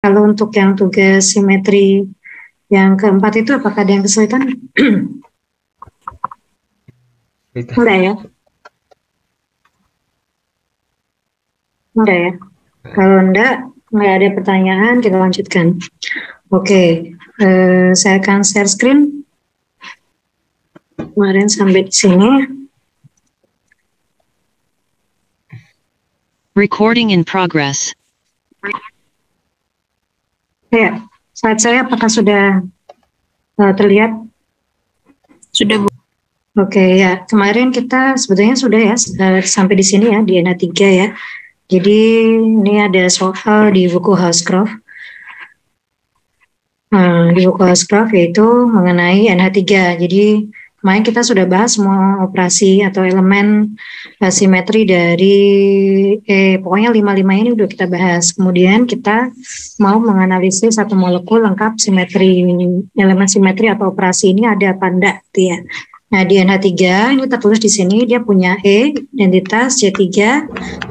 Kalau untuk yang tugas simetri yang keempat itu apakah ada yang kesulitan? Enggak ya? Enggak ya? Kalau enggak ada pertanyaan, kita lanjutkan. Oke, saya akan share screen. Kemarin sampai di sini. Recording in progress. Ya, saat saya apakah sudah terlihat? Sudah, Bu. Oke, ya. Kemarin kita sebetulnya sudah ya sampai di sini ya, di NH3 ya. Jadi ini ada soal di buku Housecroft. Di buku Housecroft yaitu mengenai NH3. Jadi kemarin kita sudah bahas semua operasi atau elemen simetri dari pokoknya 5 ini udah kita bahas. Kemudian kita mau menganalisis satu molekul lengkap simetri, elemen simetri atau operasi ini ada apa enggak gitu ya. Nah di NH3 ini tertulis di sini dia punya identitas C3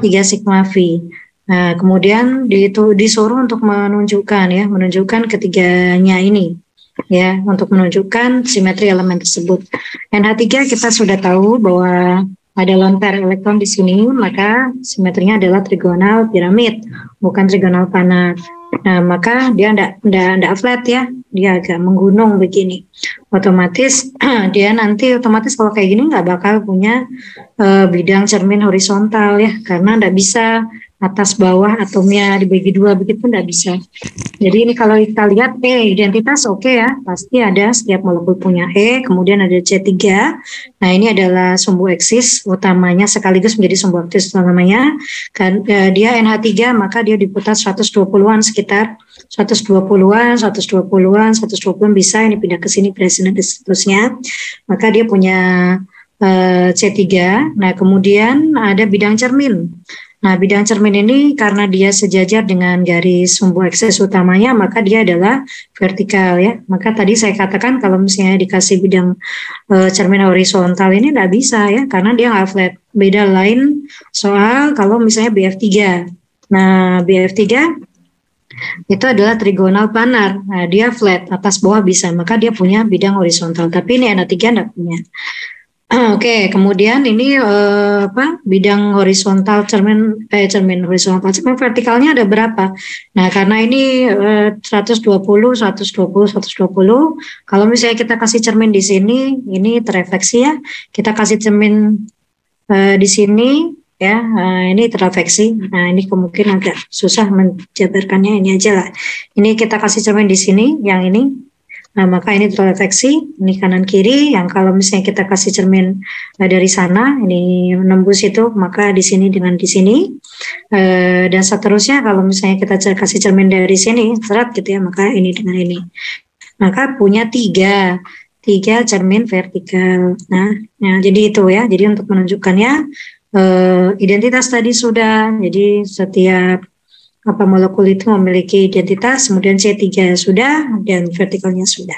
3 sigma V. Nah, kemudian disuruh untuk menunjukkan ketiganya ini, ya, untuk menunjukkan simetri elemen tersebut. NH3 kita sudah tahu bahwa ada lone pair elektron di sini, maka simetrinya adalah trigonal piramid, bukan trigonal planar. Nah, maka dia enggak flat ya, dia agak menggunung begini. Otomatis dia nanti kalau kayak gini nggak bakal punya bidang cermin horizontal ya, karena enggak bisa atas bawah atomnya dibagi dua, begitu enggak bisa. Jadi ini kalau kita lihat identitas oke ya, pasti ada setiap molekul punya kemudian ada C3. Nah ini adalah sumbu eksis utamanya sekaligus menjadi sumbu aktif utamanya. Kan dia NH3 maka dia diputar 120-an sekitar 120-an bisa ini pindah ke sini dan seterusnya. Maka dia punya C3. Nah kemudian ada bidang cermin. Nah, bidang cermin ini karena dia sejajar dengan garis sumbu eksis utamanya, maka dia adalah vertikal ya. Maka tadi saya katakan kalau misalnya dikasih bidang cermin horizontal ini tidak bisa ya, karena dia nggak flat. Beda lain soal kalau misalnya BF3. Nah, BF3 itu adalah trigonal planar. Nah, dia flat, atas bawah bisa, maka dia punya bidang horizontal. Tapi ini NH3 tidak punya. Oke, kemudian ini bidang horizontal cermin horizontal, cermin vertikalnya ada berapa? Nah, karena ini 120. Kalau misalnya kita kasih cermin di sini, ini terefleksi ya. Kita kasih cermin di sini ya, ini terefleksi. Nah, ini kemungkinan agak susah menjabarkannya, ini aja lah. Ini kita kasih cermin di sini, yang ini. Nah, maka ini terefleksi, ini kanan kiri, yang kalau misalnya kita kasih cermin dari sana, ini menembus itu, maka di sini dengan di sini, dan seterusnya kalau misalnya kita kasih cermin dari sini, seret gitu ya, maka ini dengan ini. Maka punya tiga cermin vertikal. Nah, jadi itu ya, jadi untuk menunjukkannya, identitas tadi sudah, jadi setiap molekul itu memiliki identitas, kemudian C3 sudah, dan vertikalnya sudah.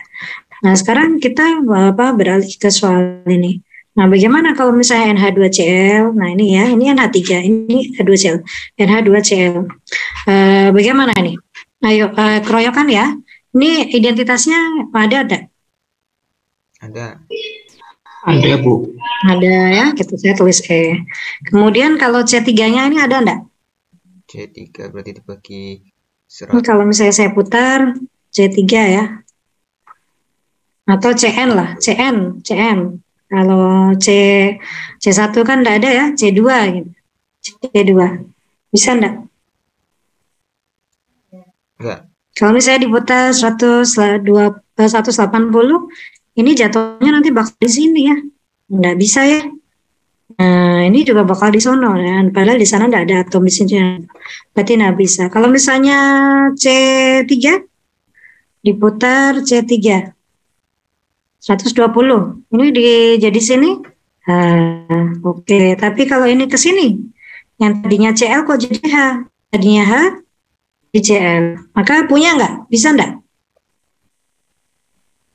Nah, sekarang kita beralih ke soal ini. Nah, bagaimana kalau misalnya NH2Cl? Nah, ini ya, ini NH3, ini H2Cl, NH2Cl. Bagaimana nih? Ayo, keroyokan ya. Ini identitasnya ada? Ada, Bu. Ada ya, saya tulis E. Kemudian kalau C3-nya ini ada enggak? C3 berarti dibagi 100. Kalau misalnya saya putar C3 ya, atau CN lah, CN. Kalau C1 kan enggak ada ya, C2 gitu. C2 bisa enggak? Enggak. Kalau misalnya diputar 180, ini jatuhnya nanti bakal di sini ya, enggak bisa ya. Nah, ini juga bakal di sono ya, padahal di sana enggak ada atom di sini. Berarti enggak bisa. Kalau misalnya C3 diputar C3 120. Ini jadi sini. Oke, tapi kalau ini ke sini, yang tadinya CL kok jadi H? Tadinya H di CL. Maka punya enggak? Bisa enggak?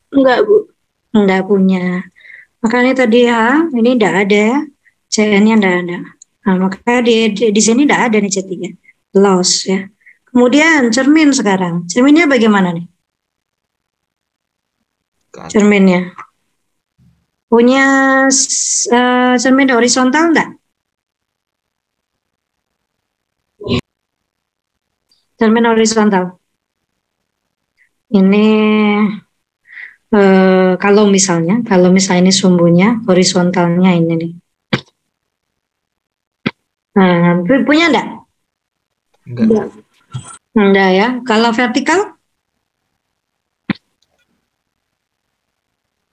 Enggak, Bu. Enggak punya. Maka ini tadi H, ini enggak ada ya. CN-nya enggak ada. Nah, maka di sini enggak ada nih C3. Loss ya. Kemudian cermin sekarang. Cerminnya bagaimana nih? Ke atas. Cerminnya. Punya cermin horizontal enggak? Cermin horizontal. Ini kalau misalnya ini sumbunya horizontalnya ini nih. Nah, punya enggak? Enggak. Enggak ya. Kalau vertikal?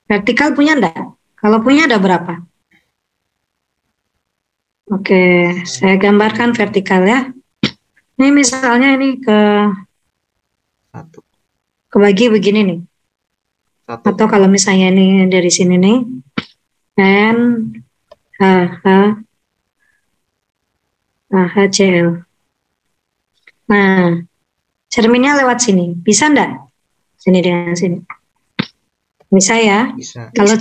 Vertikal punya enggak? Kalau punya ada berapa? Oke, saya gambarkan vertikal ya. Ini misalnya ini Satu. kebagi begini nih. Satu. Atau kalau misalnya ini dari sini nih, N, H, H, H, C, L. Nah, cerminnya lewat sini. Bisa enggak? Sini dengan sini. Bisa ya. Bisa. Kalau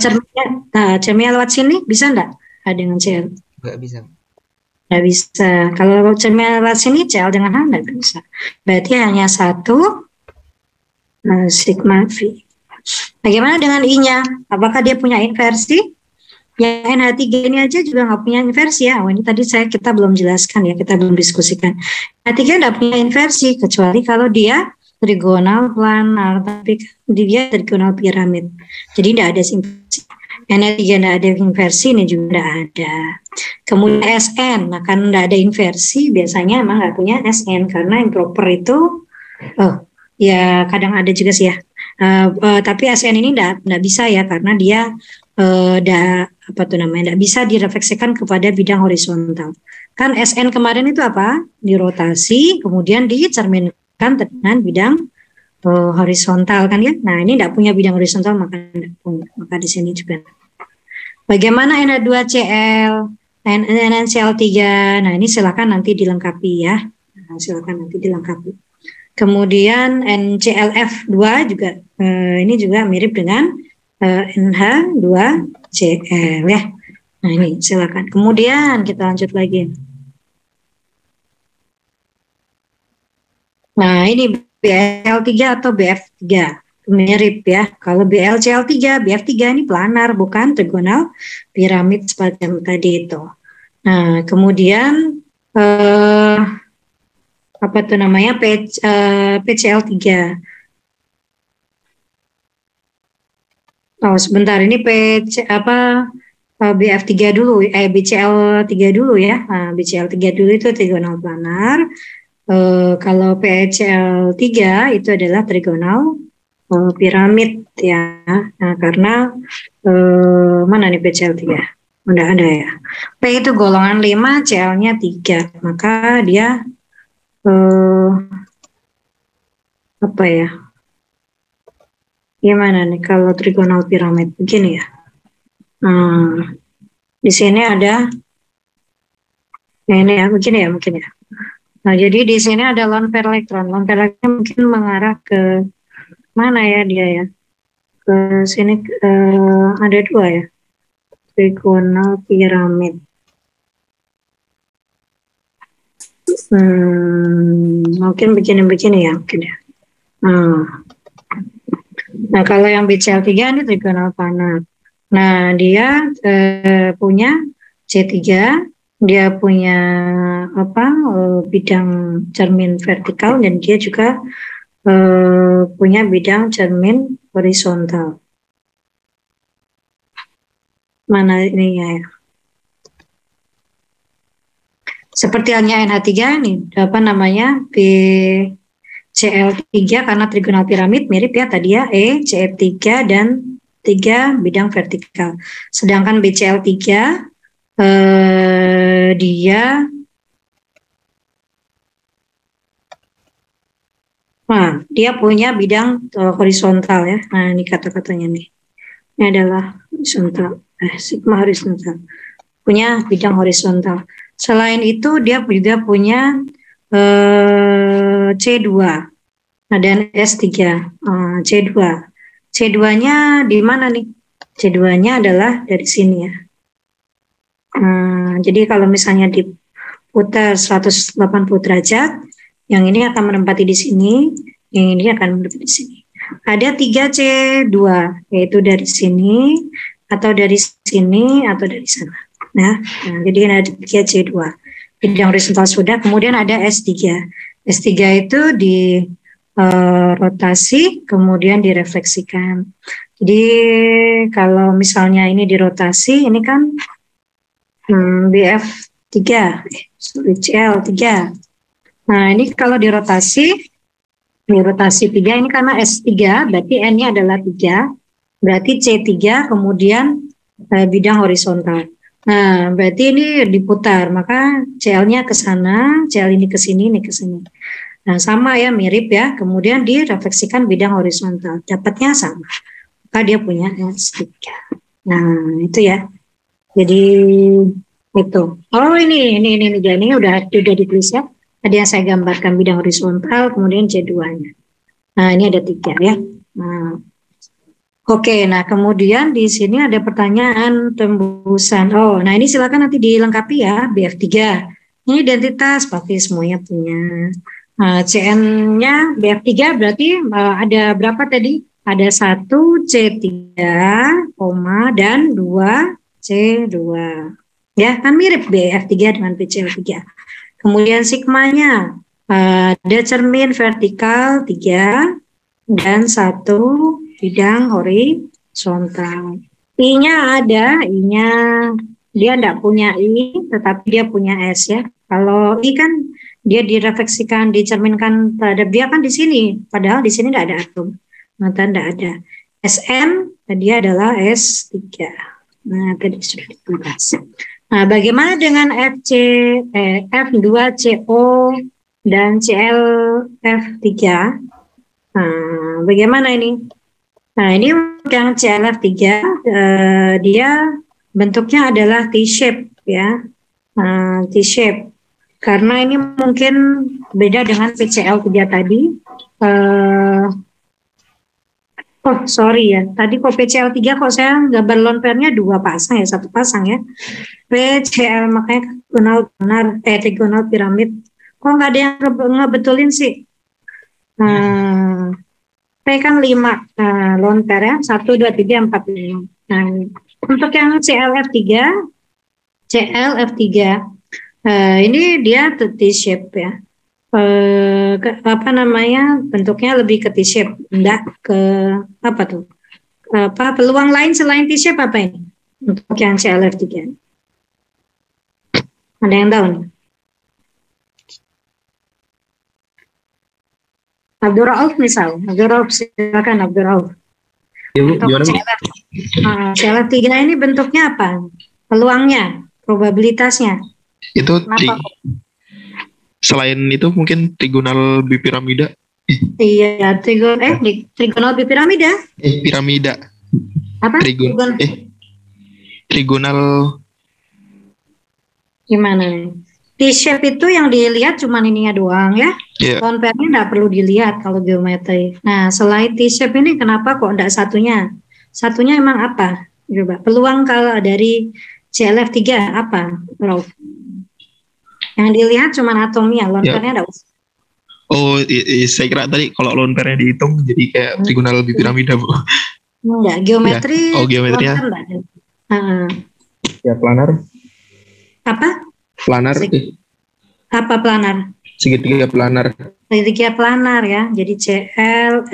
cerminnya lewat sini, bisa enggak? H dengan CL. Enggak bisa. Nggak bisa. Kalau cerminnya lewat sini, CL dengan H nggak bisa. Berarti hanya satu sigma V. Bagaimana dengan I-nya? Apakah dia punya inversi? Yang NH3 ini aja juga nggak punya inversi ya. Oh, ini tadi kita belum jelaskan ya, kita belum diskusikan. NH3 nggak punya inversi, kecuali kalau dia trigonal planar, tapi dia trigonal piramid. Jadi nggak ada inversi. NH3 nggak ada inversi, ini juga nggak ada. Kemudian SN, nah kan nggak ada inversi, biasanya emang nggak punya SN, karena improper itu, ya kadang ada juga sih ya. Tapi SN ini nggak bisa ya, karena dia nggak bisa direfleksikan kepada bidang horizontal. Kan SN kemarin itu apa? Dirotasi, kemudian dicerminkan dengan bidang horizontal kan ya. Nah ini nggak punya bidang horizontal, maka di sini juga. Bagaimana NH2Cl, NaCl3? Nah ini silakan nanti dilengkapi ya. Kemudian NClF2 juga, ini juga mirip dengan NH2Cl ya. Nah ini silakan. Kemudian kita lanjut lagi. Nah ini BL3 atau BF3. Mirip ya. Kalau BLCl3, BF3 ini planar, bukan trigonal piramid seperti yang tadi itu. Nah, kemudian PCl3. Oh, sebentar, ini BF3 dulu, BCl3 dulu ya. Nah, BCl3 dulu itu trigonal planar. Kalau PCl3 itu adalah trigonal piramid ya. Nah, karena mana nih PCl3? Udah ada ya. P itu golongan 5, Cl-nya 3. Maka dia apa ya? Gimana nih kalau trigonal piramid begini ya? Di sini ada ini ya, begini ya mungkin ya. Nah, jadi di sini ada lone pair elektron. Lone pair elektron mungkin mengarah ke mana ya dia ya? Ke sini ada 2 ya. Trigonal piramid. Mungkin begini ya, mungkin ya. Nah, kalau yang BCl3 ini trigonal planar. Nah, dia punya C3, dia punya bidang cermin vertikal, dan dia juga punya bidang cermin horizontal. Mana ini ya? Seperti halnya NH3 nih, BCl3 karena trigonal piramid mirip ya tadi ya, CF3 dan 3 bidang vertikal. Sedangkan BCl3 dia punya bidang horizontal ya. Nah, ini kata-katanya nih. Ini adalah horizontal, sigma horizontal. Punya bidang horizontal. Selain itu dia juga punya C2. Nah, dan S3. C2. C2-nya di mana nih? C2-nya adalah dari sini ya. Jadi kalau misalnya diputar 180 derajat, Yang ini akan menempati di sini, yang ini akan menempati di sini. Ada 3C2, yaitu dari sini, atau dari sini, atau dari sana. Nah jadi ada 3C2. Bidang horizontal sudah, kemudian ada S3. S3 itu di rotasi, kemudian direfleksikan. Jadi kalau misalnya ini dirotasi, ini kan BF3, CL3. Nah ini kalau dirotasi 3 ini karena S3, berarti N-nya adalah 3, berarti C3 kemudian bidang horizontal. Nah berarti ini diputar, maka CL-nya ke sana, CL ini ke sini, ini ke sini. Nah sama ya, mirip ya, kemudian direfleksikan bidang horizontal, dapatnya sama, maka dia punya S3. Nah itu ya, jadi itu. Oh ini udah ditulis ya. Tadi yang saya gambarkan bidang horizontal, kemudian C2-nya. Nah, ini ada 3 ya. Nah, oke, nah kemudian di sini ada pertanyaan tembusan. Oh, nah ini silakan nanti dilengkapi ya, BF3. Ini identitas, pasti semuanya punya. Nah, CN-nya BF3 berarti ada berapa tadi? Ada 1 C3, dan 2 C2. Ya, kan mirip BF3 dengan BCL3. Kemudian sigmanya ada cermin vertikal 3 dan 1 bidang horizontal. I-nya ada, I-nya dia tidak punya I, tetapi dia punya S ya. Kalau I kan dia direfleksikan, dicerminkan terhadap dia kan di sini, padahal di sini tidak ada atom, maka tidak ada. SN dia adalah S3. Nah, tadi sudah dibahas. Nah, bagaimana dengan F2CO dan ClF3? Nah, bagaimana ini? Nah, ini yang ClF3, dia bentuknya adalah T-shape ya, T-shape. Karena ini mungkin beda dengan PCl3 tadi. Oh sorry ya, tadi kok PCl3 kok saya gambar lone pair-nya 2 pasang ya, 1 pasang ya. PCl makanya trigonal piramid. Kok nggak ada yang ngebetulin sih? P kan 5 lone pair ya, 1, 2, 3, 4, 5. Nah, untuk yang ClF3 ini dia T-shape ya. Bentuknya lebih ke T-shape, enggak ke apa tuh? Peluang lain selain T-shape apa ini? Untuk yang ClF3. Ada yang tahu nih? Abdul Rauf misal, silakan Abdul Rauf. Untuk ClF3 ini bentuknya apa? Peluangnya, probabilitasnya. Itu selain itu mungkin trigonal bipiramida. Iya, trigonal bipiramida. Piramida. Apa? Trigonal. Gimana? T-shape itu yang dilihat cuma ininya doang ya. Yeah. Lone pair-nya nggak perlu dilihat kalau geometri. Nah, selain T-shape ini kenapa kok enggak satunya? Satunya emang apa? Coba. Peluang kalau dari ClF3 apa? Yang dilihat cuma atomnya, lone pair-nya enggak usah. Oh, saya kira tadi kalau lone pair-nya dihitung jadi kayak trigonal bipiramida, Bu. Enggak, geometri. Ya. Oh, geometrinya. Ya, planar. Apa? Planar. Apa planar? Segitiga planar. Segitiga planar ya. Jadi CL,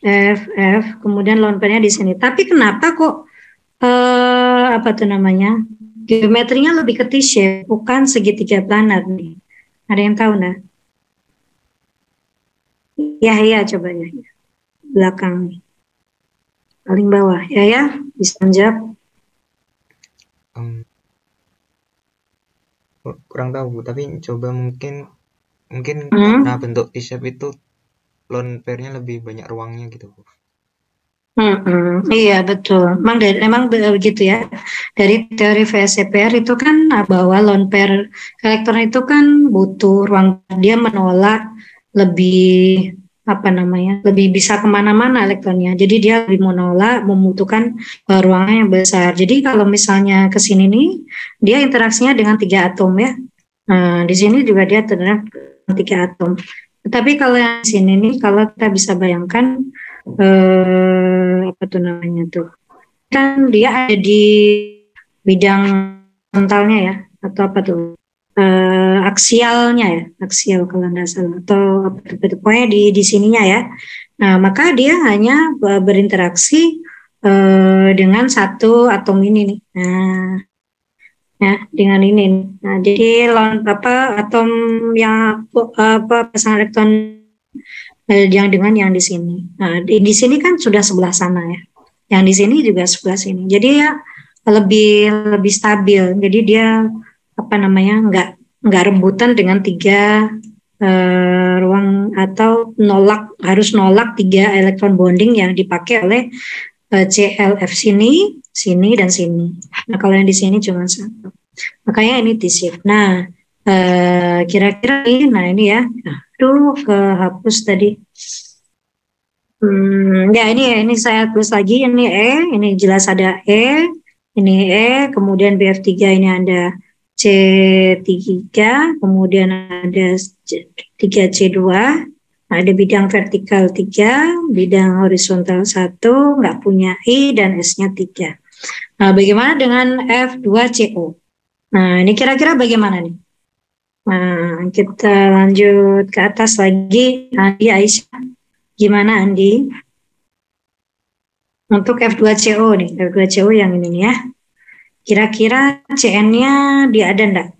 F, kemudian lone pair-nya di sini. Tapi kenapa kok geometrinya lebih ke T-shape, bukan segitiga planar nih? Ada yang tahu nggak? Ya, coba ya. Belakang nih. Paling bawah. Ya, bisa menjawab. Kurang tahu Bu, tapi coba mungkin karena bentuk T-shape itu lone pair-nya lebih banyak ruangnya gitu Bu. Iya betul, emang begitu ya. Dari teori VSEPR itu kan bahwa lone pair elektron itu kan butuh ruang, dia menolak lebih lebih bisa kemana-mana elektronnya. Jadi dia lebih menolak, membutuhkan ruangan yang besar. Jadi kalau misalnya ke sini nih, dia interaksinya dengan 3 atom ya. Di sini juga dia 3 atom. Tetapi kalau yang di sini nih, kalau kita bisa bayangkan apa tuh namanya tuh, kan dia ada di bidang frontalnya ya, atau apa tuh, aksialnya ya, aksial kalau nggak salah, atau apa tuh, pokoknya di sininya ya. Nah, maka dia hanya berinteraksi dengan satu atom ini nih. Nah, ya dengan ini nih. Nah, jadi atom yang pasangan elektron yang dengan yang di sini. Nah, di sini kan sudah sebelah sana ya. Yang di sini juga sebelah sini. Jadi ya lebih stabil. Jadi dia apa namanya nggak rebutan dengan 3 ruang, atau harus nolak 3 elektron bonding yang dipakai oleh CLF sini dan sini. Nah, kalau yang di sini cuma 1. Makanya ini T-shape. Nah, kira-kira ini ya. Aduh, kehapus tadi. Ya ini saya tulis lagi, ini ini jelas ada ini kemudian BF3 ini ada C3, kemudian ada 3C2, ada bidang vertikal 3, bidang horizontal 1, nggak punya I, dan S-nya 3. Nah, bagaimana dengan F2CO? Nah, ini kira-kira bagaimana nih? Nah, kita lanjut ke atas lagi. Andi, Aisyah, gimana Andi? Untuk F2CO nih, F2CO yang ini nih ya. Kira-kira CN-nya dia ada enggak?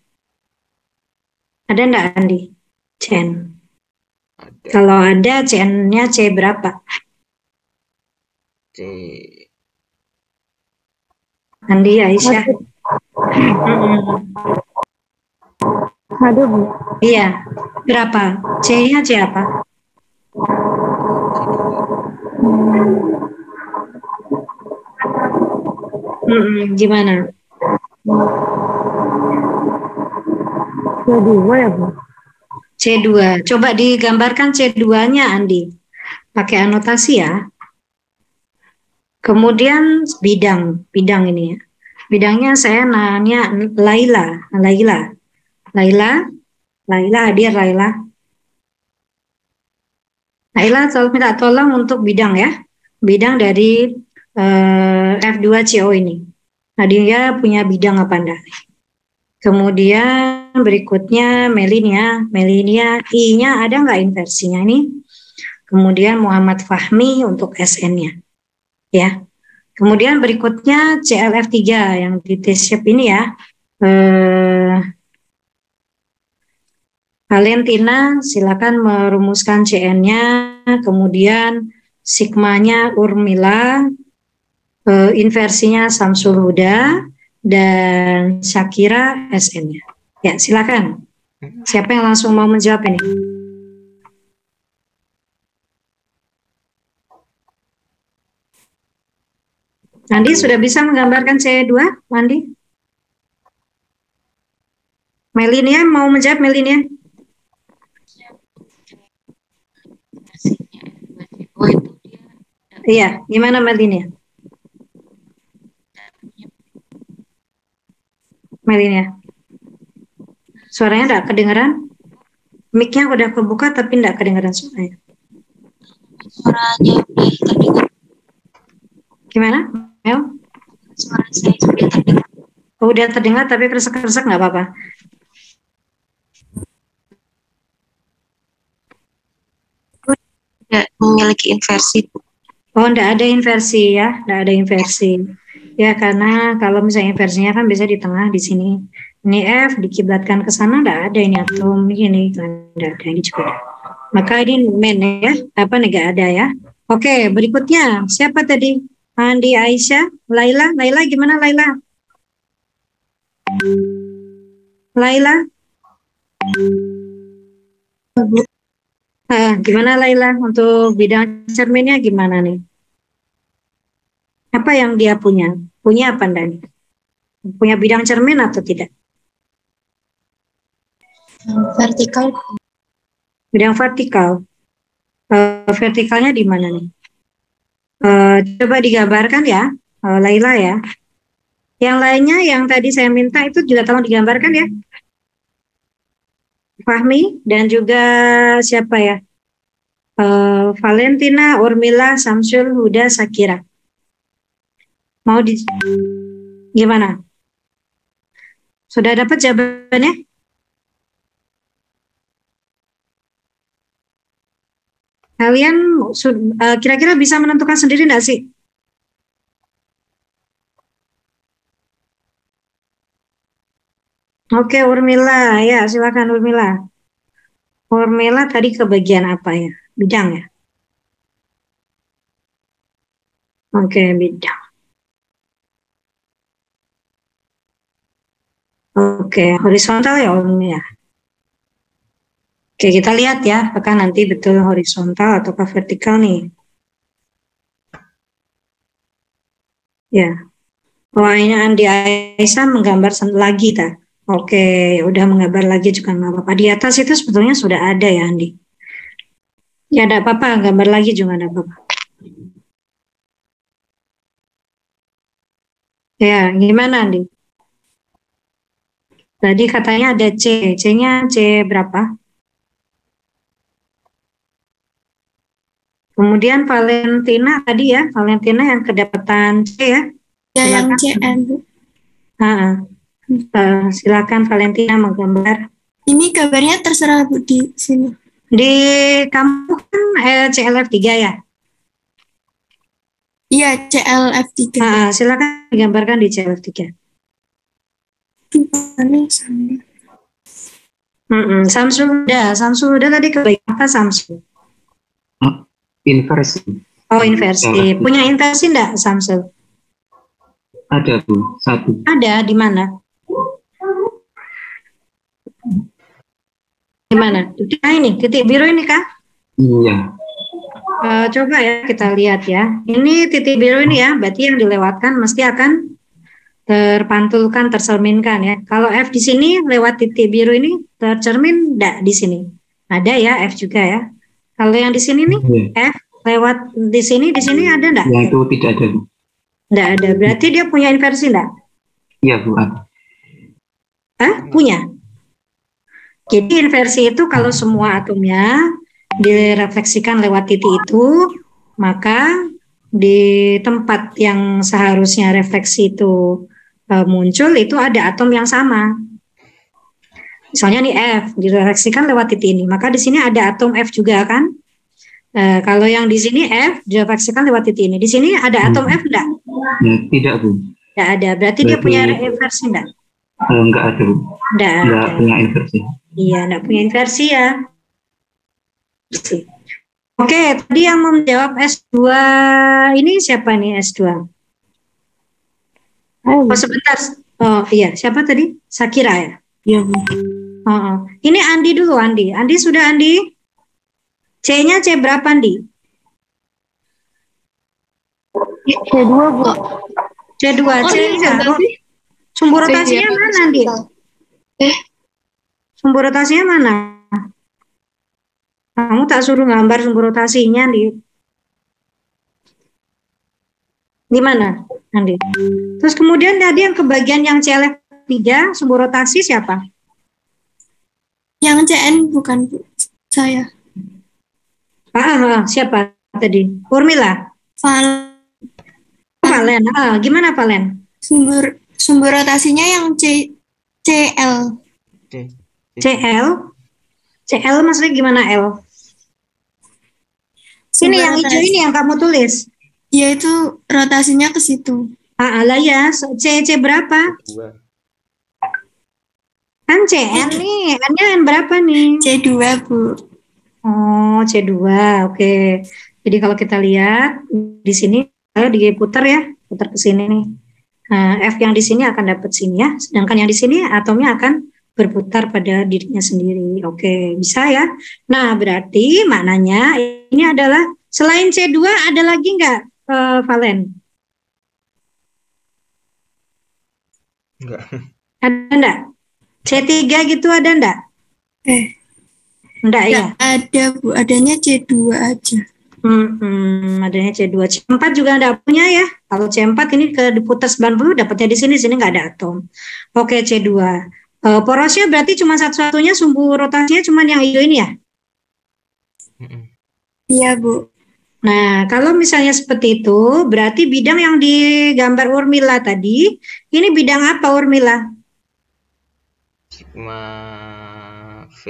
Ada enggak Andi? CN. Kalau ada, CN-nya C berapa? C. Andi, Aisyah. Ada Bu. Iya. Berapa? C-nya C apa? Gimana? C2 ya Bu? C2. Coba digambarkan C2-nya Andi. Pakai anotasi ya. Kemudian bidang ini ya. Bidangnya saya nanya Laila, hadir Laila. Laila minta tolong untuk bidang ya. Bidang dari F2CO ini. Nah, dia punya bidang apa enggak? Kemudian berikutnya Melinia, I-nya ada nggak inversinya ini? Kemudian Muhammad Fahmi untuk SN-nya. Ya. Kemudian berikutnya CLF3 yang di T-shape ini ya. Valentina, silakan merumuskan CN-nya, kemudian sigmanya Urmila, inversinya Samsul Huda, dan Syakira SN-nya. Ya, silakan. Siapa yang langsung mau menjawab ini? Andi sudah bisa menggambarkan C2, Andi? Melinia mau menjawab, Melinia? Iya, gimana Melinia? Melinia, suaranya enggak kedengaran? Mic-nya udah kebuka tapi enggak kedengaran suaranya. Suaranya udah terdengar. Gimana, Mel? Suara saya sudah terdengar. Oh, udah terdengar tapi kresek-kresek nggak apa-apa. Tidak memiliki inversi. Oh, enggak ada inversi ya, enggak ada inversi. Ya, karena kalau misalnya inversinya kan bisa di tengah di sini. Ini F dikiblatkan ke sana, enggak ada ini atom ini, enggak ada ini juga. Maka ini main ya, apa nih enggak ada ya. Oke, berikutnya siapa tadi? Andi, Aisyah, Laila gimana Laila? Gimana Laila untuk bidang cerminnya gimana nih? Apa yang dia punya? Punya apa enggak nih? Punya bidang cermin atau tidak? Vertikal. Bidang vertikal. Vertikalnya di mana nih? Coba digambarkan ya, Laila ya. Yang lainnya yang tadi saya minta itu juga tolong digambarkan ya. Fahmi dan juga siapa ya? Valentina, Urmila, Samsul, Huda, Sakira. Mau gimana? Sudah dapat jawabannya? Kalian kira-kira bisa menentukan sendiri enggak sih? Oke, Urmila, ya silakan Urmila. Urmila tadi ke bagian apa ya? Bidang ya? Oke, bidang. Oke, horizontal ya Urmila. Oke, kita lihat ya, apakah nanti betul horizontal ataukah vertikal nih. Ya. Wah, ini Andi Aisyah menggambar lagi ta. Oke, udah menggambar lagi juga nggak apa-apa. Di atas itu sebetulnya sudah ada ya Andi. Ya, enggak apa-apa, gambar lagi juga enggak apa-apa. Ya, gimana Andi? Tadi katanya ada C. C-nya C berapa? Kemudian Valentina tadi ya, Valentina yang kedapatan C ya. Ya, yang CN. Silakan Valentina menggambar. Ini gambarnya terserah Bu di sini. Di kamu kan CLF3 ya? Iya, CLF3. Silakan digambarkan di CLF3. Samsul udah tadi kebaikan apa Samsul? Inversi. Oh, inversi. Punya inversi enggak Samsul? Ada Bu, satu. Ada di mana? Di mana? Nah, ini titik biru ini kah? Iya. Coba ya kita lihat ya. Ini titik biru ini ya, berarti yang dilewatkan mesti akan terpantulkan, tercerminkan ya. Kalau F di sini lewat titik biru ini tercermin enggak di sini? Ada ya F juga ya. Kalau yang di sini nih F lewat di sini ada enggak? Ya itu tidak ada Bu. Enggak ada. Berarti dia punya inversi enggak? Iya Bu, ada. Punya. Jadi inversi itu kalau semua atomnya direfleksikan lewat titik itu, maka di tempat yang seharusnya refleksi itu muncul itu ada atom yang sama. Misalnya nih F direfleksikan lewat titik ini, maka di sini ada atom F juga kan? Kalau yang di sini F direfleksikan lewat titik ini, di sini ada atom F enggak? Ya, tidak Bu. Enggak ada. Berarti dia punya inversi enggak? Enggak ada Bu. Enggak punya inversi. Iya, enggak punya inversi ya. Oke, tadi yang menjawab S2 ini siapa nih S2? Oh, sebentar. Oh iya, siapa tadi? Sakira ya? Iya Bu. Ini Andi dulu, Andi. Andi sudah Andi? C-nya C berapa Andi? C2 Bu. C2, C-nya. Sumber rotasinya mana Andi? Sumber rotasinya mana? Kamu tak suruh gambar sumber rotasinya di mana Andi? Terus kemudian tadi yang kebagian yang CLF3 sumber rotasi siapa? Yang CN bukan Bu, saya. Siapa tadi? Urmila. Valen. Gimana Valen? Sumber rotasinya yang CL. CL maksudnya gimana L? Ini yang hijau ini yang kamu tulis. Ya itu rotasinya ke situ. Lah ya, C berapa? 2. Kan CN nih, N-nya N berapa nih? C2 Bu. Oh, C2, oke. Jadi kalau kita lihat di sini, ayo diputar ya, putar ke sini nih. F yang di sini akan dapat sini ya, sedangkan yang di sini atomnya akan berputar pada dirinya sendiri. Oke, bisa ya. Nah, berarti maknanya ini adalah selain C2 ada lagi nggak, Valen? Enggak. Ada enggak? C3 gitu ada enggak? Enggak ya? Ada Bu, adanya C2 aja. Adanya C2. C4 juga enggak punya ya. Kalau C4 ini ke diputar 90 dapatnya di sini nggak ada atom. Oke, C2. Porosnya berarti cuma satu-satunya sumbu rotasinya cuma yang hijau ini ya? Iya, Bu. Nah, kalau misalnya seperti itu, berarti bidang yang digambar Urmila tadi, ini bidang apa Urmila? Sigma V.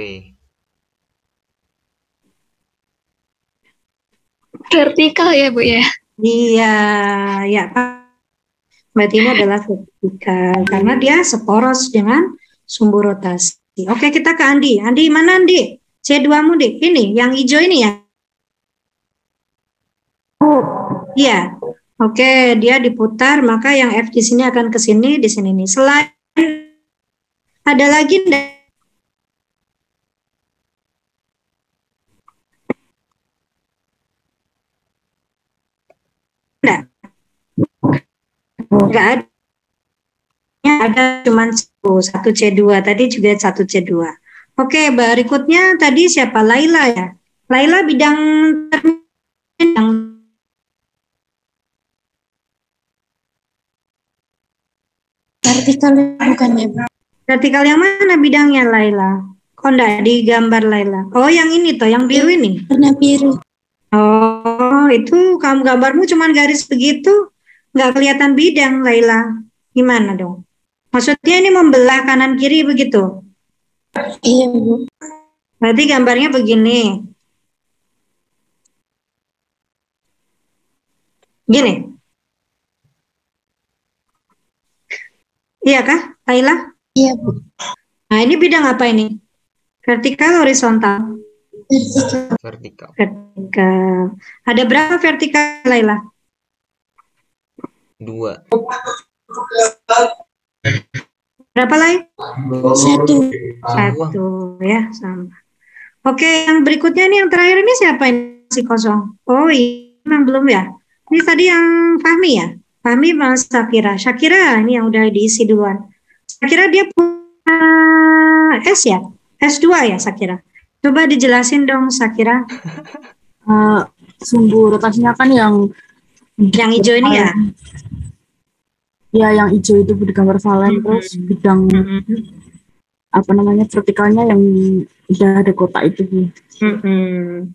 Vertikal ya, Bu ya? Iya, ya Pak. Berarti ini adalah vertikal karena dia seporos dengan sumbu rotasi. Oke, kita ke Andi. Andi mana Andi? C2-mu, Dik. Ini yang hijau ini ya? Iya. Oke, dia diputar, maka yang F di sini akan ke sini, di sini nih. Selain ada lagi enggak? Enggak ada. Ada cuma satu C2. Tadi juga satu C2. Oke, berikutnya tadi siapa? Laila ya? Laila bidang yang Vertikal bukan ya, Bu? vertikal yang mana bidangnya Laila? Kok enggak digambar Laila? Oh, yang ini toh, yang biru ini. Warna biru. Oh, itu kamu gambarmu cuma garis begitu, nggak kelihatan bidang Laila. Gimana dong? Maksudnya ini membelah kanan kiri begitu? Iya, Bu. Berarti gambarnya begini. Gini. Iya kah, Laila? Iya, Bu. Nah, ini bidang apa ini? Vertikal, horizontal? Vertikal. Vertikal. Ada berapa vertikal, Laila? 2. Berapa, Lai? Satu. Satu, ya, sama. Oke, yang berikutnya ini yang terakhir ini siapa ini? Masih kosong. Oh, ini memang belum ya? Ini tadi yang Fahmi ya? Fahmi sama Syakira. Syakira ini yang udah diisi duluan. Syakira dia punya S ya? S2 ya Syakira? Coba dijelasin dong Syakira. Sumbu rotasinya kan yang hijau ini ya? Ya, yang hijau itu di gambar valen, terus bidang apa namanya vertikalnya yang udah ada kotak itu, Bu.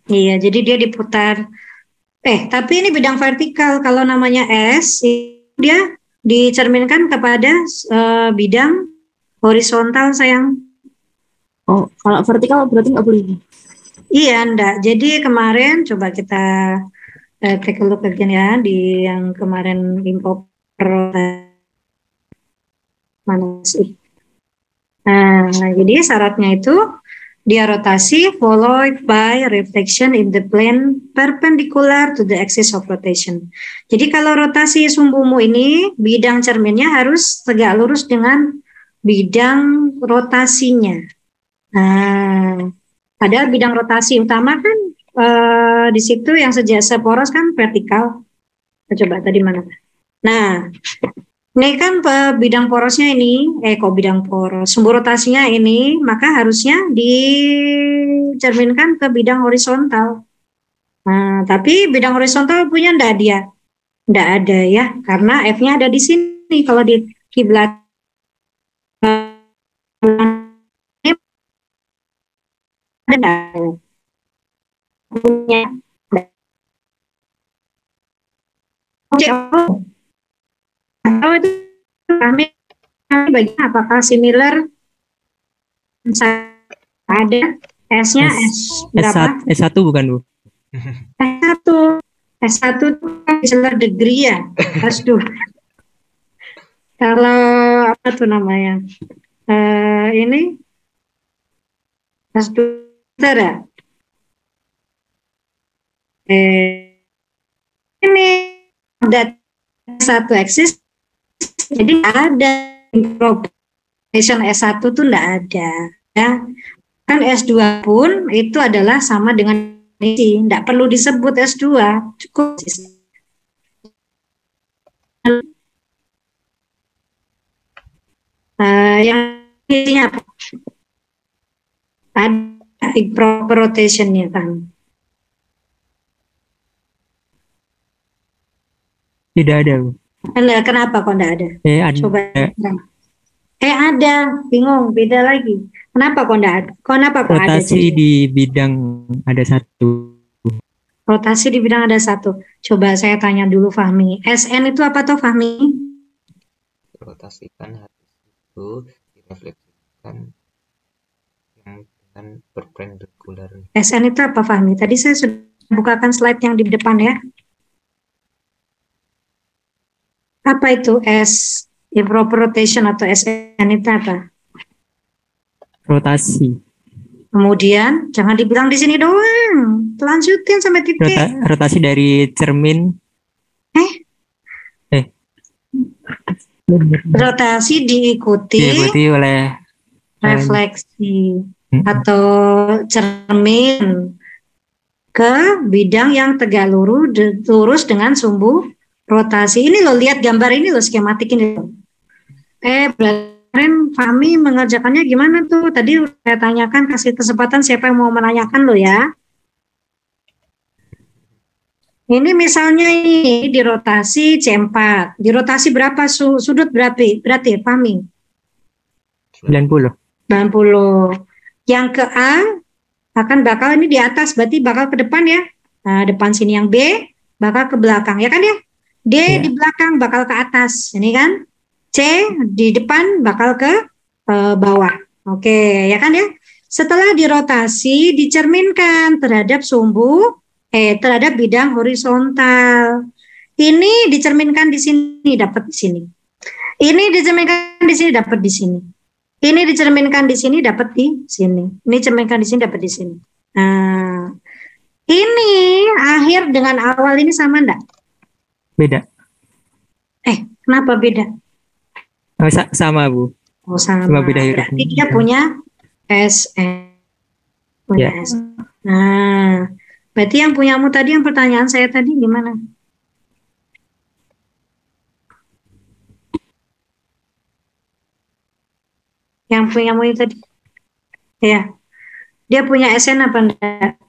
Iya, jadi dia diputar. Tapi ini bidang vertikal. Kalau namanya S, dia dicerminkan kepada bidang horizontal, sayang. Oh, kalau vertikal berarti nggak boleh. Iya, enggak. Jadi kemarin coba kita take a look again ya di yang kemarin info mana sih? Nah, jadi syaratnya itu dia rotasi followed by reflection in the plane perpendicular to the axis of rotation. Jadi kalau rotasi sumbumu ini bidang cerminnya harus tegak lurus dengan bidang rotasinya. Nah, padahal bidang rotasi utama kan di situ yang seporos kan vertikal. Coba tadi mana? Nah, ini kan bidang porosnya ini, bidang poros, sumbu rotasinya ini, maka harusnya dicerminkan ke bidang horizontal. Nah, tapi bidang horizontal punya enggak dia? Enggak ada ya, karena F-nya ada di sini. Kalau di kiblat ada punya. Oh, itu kami bagian apakah similar? Ada S-nya S berapa? S1 bukan, Bu? S1 itu bachelor degree ya. S2. Kalau apa tuh namanya? Ini S2 ada. Ini ada satu eksis. Jadi ada proportion S1 tuh enggak ada ya. Kan S2 pun itu adalah sama dengan ini, enggak perlu disebut S2, cukup yang isinya ada proper rotationnya kan. Tidak ada, Bu. Kenapa kok enggak ada? Ada. Coba. Ada, bingung, beda lagi. Kenapa kok enggak ada? Kenapa kok ada? Rotasi di bidang ada satu. Rotasi di bidang ada satu. Coba saya tanya dulu Fahmi. SN itu apa tuh Fahmi? Rotasikan habis itu direfleksikan yang dengan perpendikular. SN itu apa Fahmi? Tadi saya sudah bukakan slide yang di depan ya. Apa itu improper rotation atau SN itu apa? Rotasi. Kemudian jangan dibilang di sini doang, lanjutin sampai titik. Rotasi dari cermin. Rotasi diikuti oleh refleksi atau cermin ke bidang yang tegak lurus dengan sumbu rotasi. Ini loh, lihat gambar ini loh, skematik ini loh. Kemarin Fahmi mengerjakannya gimana tuh? Tadi saya tanyakan, kasih kesempatan siapa yang mau menanyakan lo ya. Ini misalnya ini dirotasi C4. Dirotasi berapa sudut berarti Fahmi? 90. Yang ke A akan bakal ini di atas, berarti bakal ke depan ya. Nah, depan sini yang B bakal ke belakang ya kan ya? D di belakang bakal ke atas. Ini kan? C di depan bakal ke bawah. Oke, ya kan ya? Setelah dirotasi, dicerminkan terhadap terhadap bidang horizontal. Ini dicerminkan di sini, dapat di sini. Ini dicerminkan di sini, dapat di sini. Ini dicerminkan di sini, dapat di sini. Ini dicerminkan di sini, dapat di sini. Nah, ini akhir dengan awal ini sama enggak? Beda. Kenapa beda? Oh, sama Bu. Oh, sama. Cuma beda huruf. Berarti dia punya SN. Punya S. Nah, berarti yang punyamu tadi, yang pertanyaan saya tadi gimana? Yang punyamu itu tadi. Ya. Dia punya SN apa enggak?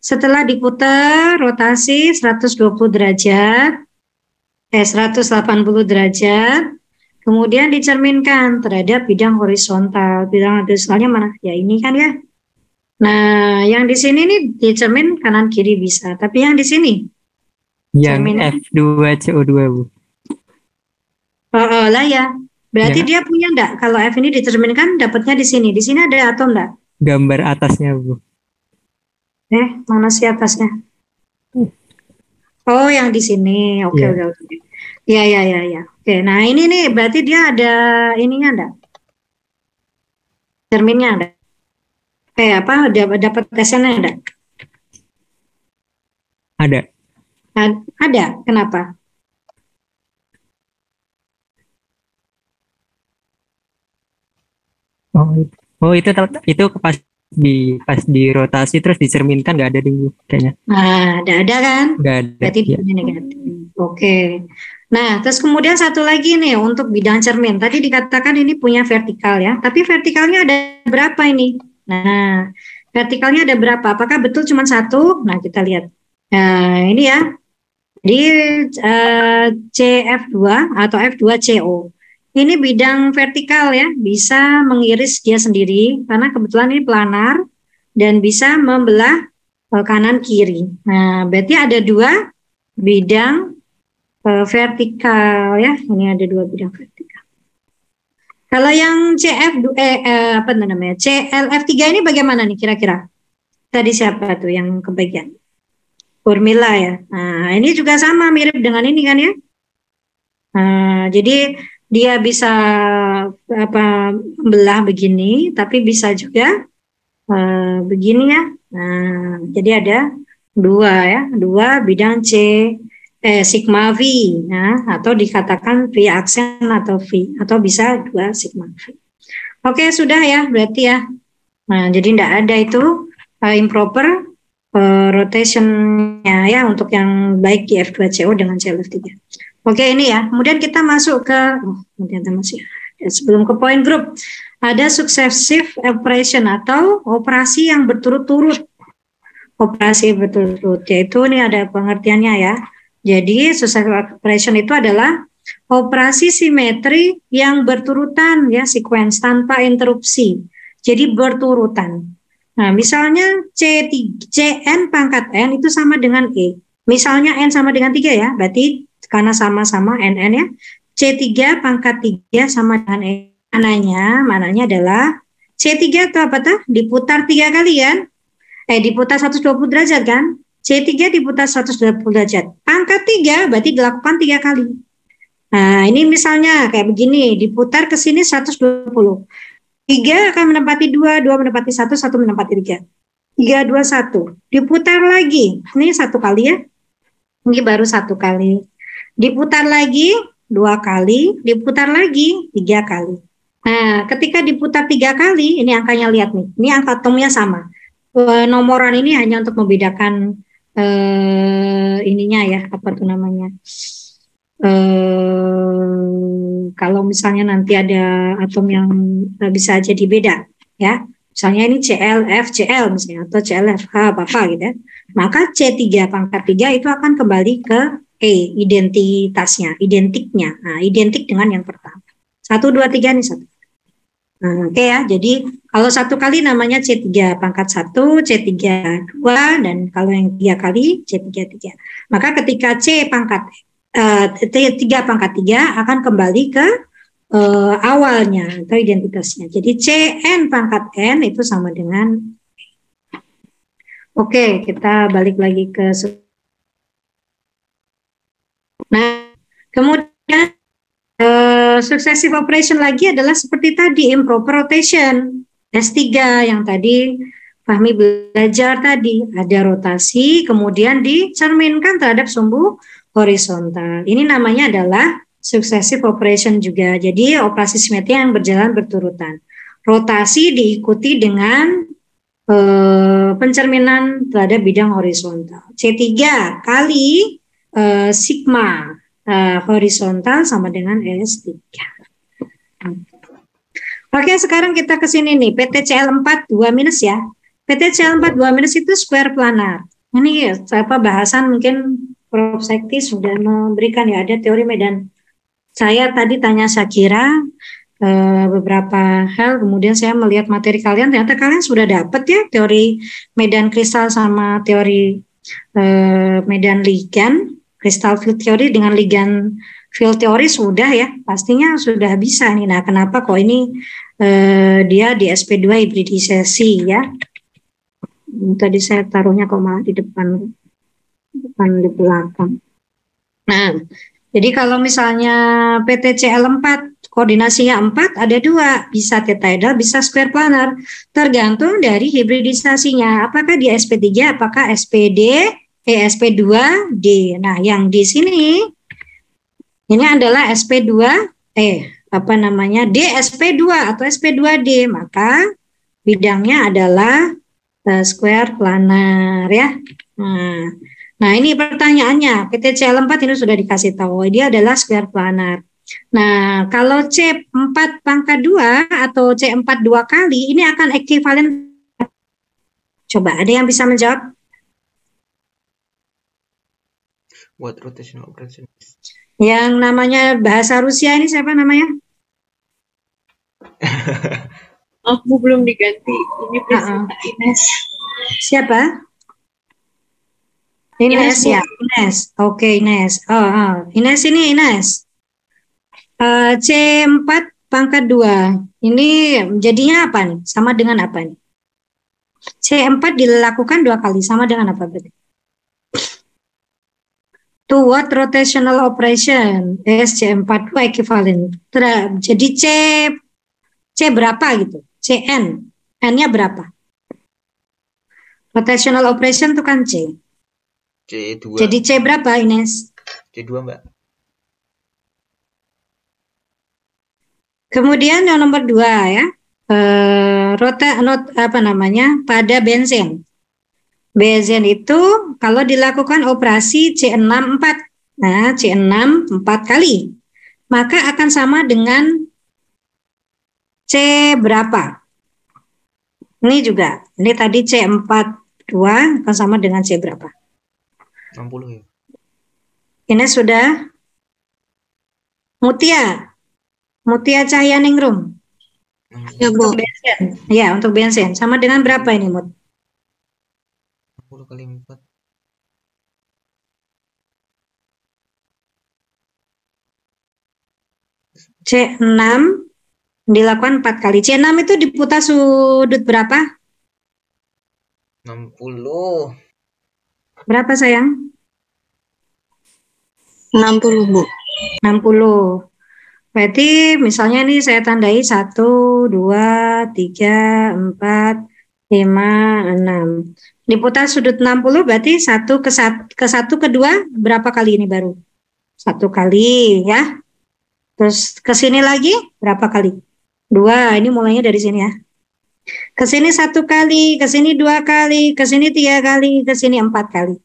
Setelah diputar rotasi 120 derajat, 180 derajat, kemudian dicerminkan terhadap bidang horizontal. Bidang horizontalnya mana? Ya ini kan ya. Nah, yang di sini nih dicermin kanan kiri bisa, tapi yang di sini yang F2CO2 Bu. Lah ya. Berarti dia punya enggak? Kalau F ini dicerminkan dapatnya di sini. Di sini ada atau enggak? Gambar atasnya Bu. Mana sih atasnya? Oh, yang di sini. Oke. Ya. Oke, nah ini nih berarti dia ada ininya enggak? Cerminnya ada. Dapat SN-nya enggak? Ada. Ada. Kenapa? Oh, itu pas di rotasi terus dicerminkan nggak ada dulu kayaknya. Nah, ada kan? Nggak ada. Berarti dia negatif. Oke. Nah, terus kemudian satu lagi nih untuk bidang cermin. Tadi dikatakan ini punya vertikal ya, tapi vertikalnya ada berapa ini? Nah, vertikalnya ada berapa? Apakah betul cuma satu? Nah, kita lihat. Nah, ini ya. Di CF2 atau F2CO. Ini bidang vertikal ya, bisa mengiris dia sendiri karena kebetulan ini planar dan bisa membelah kanan kiri. Nah, berarti ada dua bidang vertikal ya. Ini ada dua bidang vertikal. Kalau yang CLF3 ini bagaimana nih kira-kira? Tadi siapa tuh yang kebagian? Urmila ya. Nah, ini juga sama mirip dengan ini kan ya. Jadi dia bisa belah begini, tapi bisa juga begini ya. Nah, jadi ada dua bidang sigma V, nah, atau dikatakan V aksen atau V, atau bisa dua sigma V. Oke, sudah ya, berarti ya. Nah, jadi tidak ada itu improper rotationnya ya untuk yang baik di F2CO dengan CLF3. Oke, ini ya. Kemudian kita masuk ke sebelum ke point group, ada successive operation atau operasi yang berturut-turut. Operasi berturut-turut, yaitu ini ada pengertiannya ya. Jadi successive operation itu adalah operasi simetri yang berturutan ya, sequence tanpa interupsi. Jadi berturutan. Nah, misalnya Cn pangkat n itu sama dengan E. Misalnya n sama dengan 3 ya, berarti karena sama-sama nn ya. C3 pangkat 3 sama dengan E. Mananya adalah C3 itu apa tuh? Diputar 3 kali kan? Diputar 120 derajat kan? C3 diputar 120 derajat. Pangkat 3 berarti dilakukan 3 kali. Nah, ini misalnya kayak begini, diputar ke sini 120. 3 akan menempati 2, 2 menempati 1, 1 menempati 3. 3, 2, 1. Diputar lagi. Ini 1 kali ya. Ini baru 1 kali. Diputar lagi 2 kali, diputar lagi 3 kali. Nah, ketika diputar 3 kali, ini angkanya lihat nih. Ini angka atomnya sama. Nomoran ini hanya untuk membedakan ininya ya, apa tuh namanya? Kalau misalnya nanti ada atom yang bisa jadi beda ya, misalnya ini ClF Cl misalnya atau ClF H apa gitu ya, maka C3 pangkat 3 itu akan kembali ke E, identiknya. Nah, identik dengan yang pertama. 1, 2, 3 nih 1. Nah, oke ya, jadi kalau 1 kali namanya C3 pangkat 1, C3 2, dan kalau yang 3 kali C3 3. Maka ketika C pangkat 3 pangkat 3 akan kembali ke awalnya atau identitasnya. Jadi Cn pangkat n itu sama dengan. Oke, kita balik lagi ke. Nah, kemudian successive operation lagi adalah seperti tadi, improper rotation. S3 yang tadi Fahmi belajar tadi, ada rotasi, kemudian dicerminkan terhadap sumbu horizontal. Ini namanya adalah successive operation juga. Jadi operasi simetri yang berjalan berturutan. Rotasi diikuti dengan pencerminan terhadap bidang horizontal. C3 kali sigma horizontal sama dengan S3. Oke, sekarang kita ke sini nih, PTCl4 2 minus ya. PTCl4 2 minus itu square planar. Ini apa bahasan mungkin Prof. Sekti sudah memberikan ya, ada teori medan. Saya tadi tanya Syakira beberapa hal, kemudian saya melihat materi kalian, ternyata kalian sudah dapat ya teori medan kristal sama teori medan ligan, kristal field theory dengan ligan field theory sudah ya, pastinya sudah bisa nih. Nah, kenapa kok ini dia di SP2 hibridisasi ya? Tadi saya taruhnya kok malah di depan di belakang. Nah, jadi kalau misalnya PTCl4 koordinasinya 4 ada 2, bisa tetraedral, bisa square planar, tergantung dari hibridisasinya. Apakah di SP3, apakah SP2D. Nah, yang di sini ini adalah SP2 DSP2 atau SP2D, maka bidangnya adalah square planar ya. Nah, ini pertanyaannya, PTCl4 ini sudah dikasih tahu, dia adalah square planar. Nah, kalau C4 pangkat 2 atau C4 2 kali, ini akan ekivalen. Coba, ada yang bisa menjawab? What rotational operation? Yang namanya bahasa Rusia ini siapa namanya? Aku belum diganti. Ini Ines. Siapa? Ines ya, Ines. Oke, Ines. Ines ini Ines. C4 pangkat 2. Ini jadinya apa nih? Sama dengan apa nih? C4 dilakukan 2 kali, sama dengan apa berarti? To what rotational operation is C4 2 equivalent? Jadi C berapa gitu? Cn. N-nya berapa? Rotational operation itu kan C. C2. Jadi C berapa, Ines? C2, Mbak. Kemudian yang nomor 2 ya. Pada benzen. Benzen itu kalau dilakukan operasi C6 4. Nah, C6 4 kali. Maka akan sama dengan C berapa? Ini juga. Ini tadi C4 2 akan sama dengan C berapa? 60 ya. Ini sudah Mutia Cahyaningrum. Ya, Bu. Untuk bensin. Ya, untuk bensin. Sama dengan berapa ini, Mut? 60 kali 4. C6 dilakukan 4 kali. C6 itu diputar sudut berapa? 60. Berapa sayang? 60, Bu. 60. Berarti misalnya nih saya tandai 1, 2, 3, 4, 5, 6. Diputar sudut 60 berarti ke satu kedua berapa kali ini baru? 1 kali ya. Terus ke sini lagi berapa kali? 2. Ini mulainya dari sini ya. Ke sini 1 kali, ke sini 2 kali, ke sini 3 kali, ke sini 4 kali.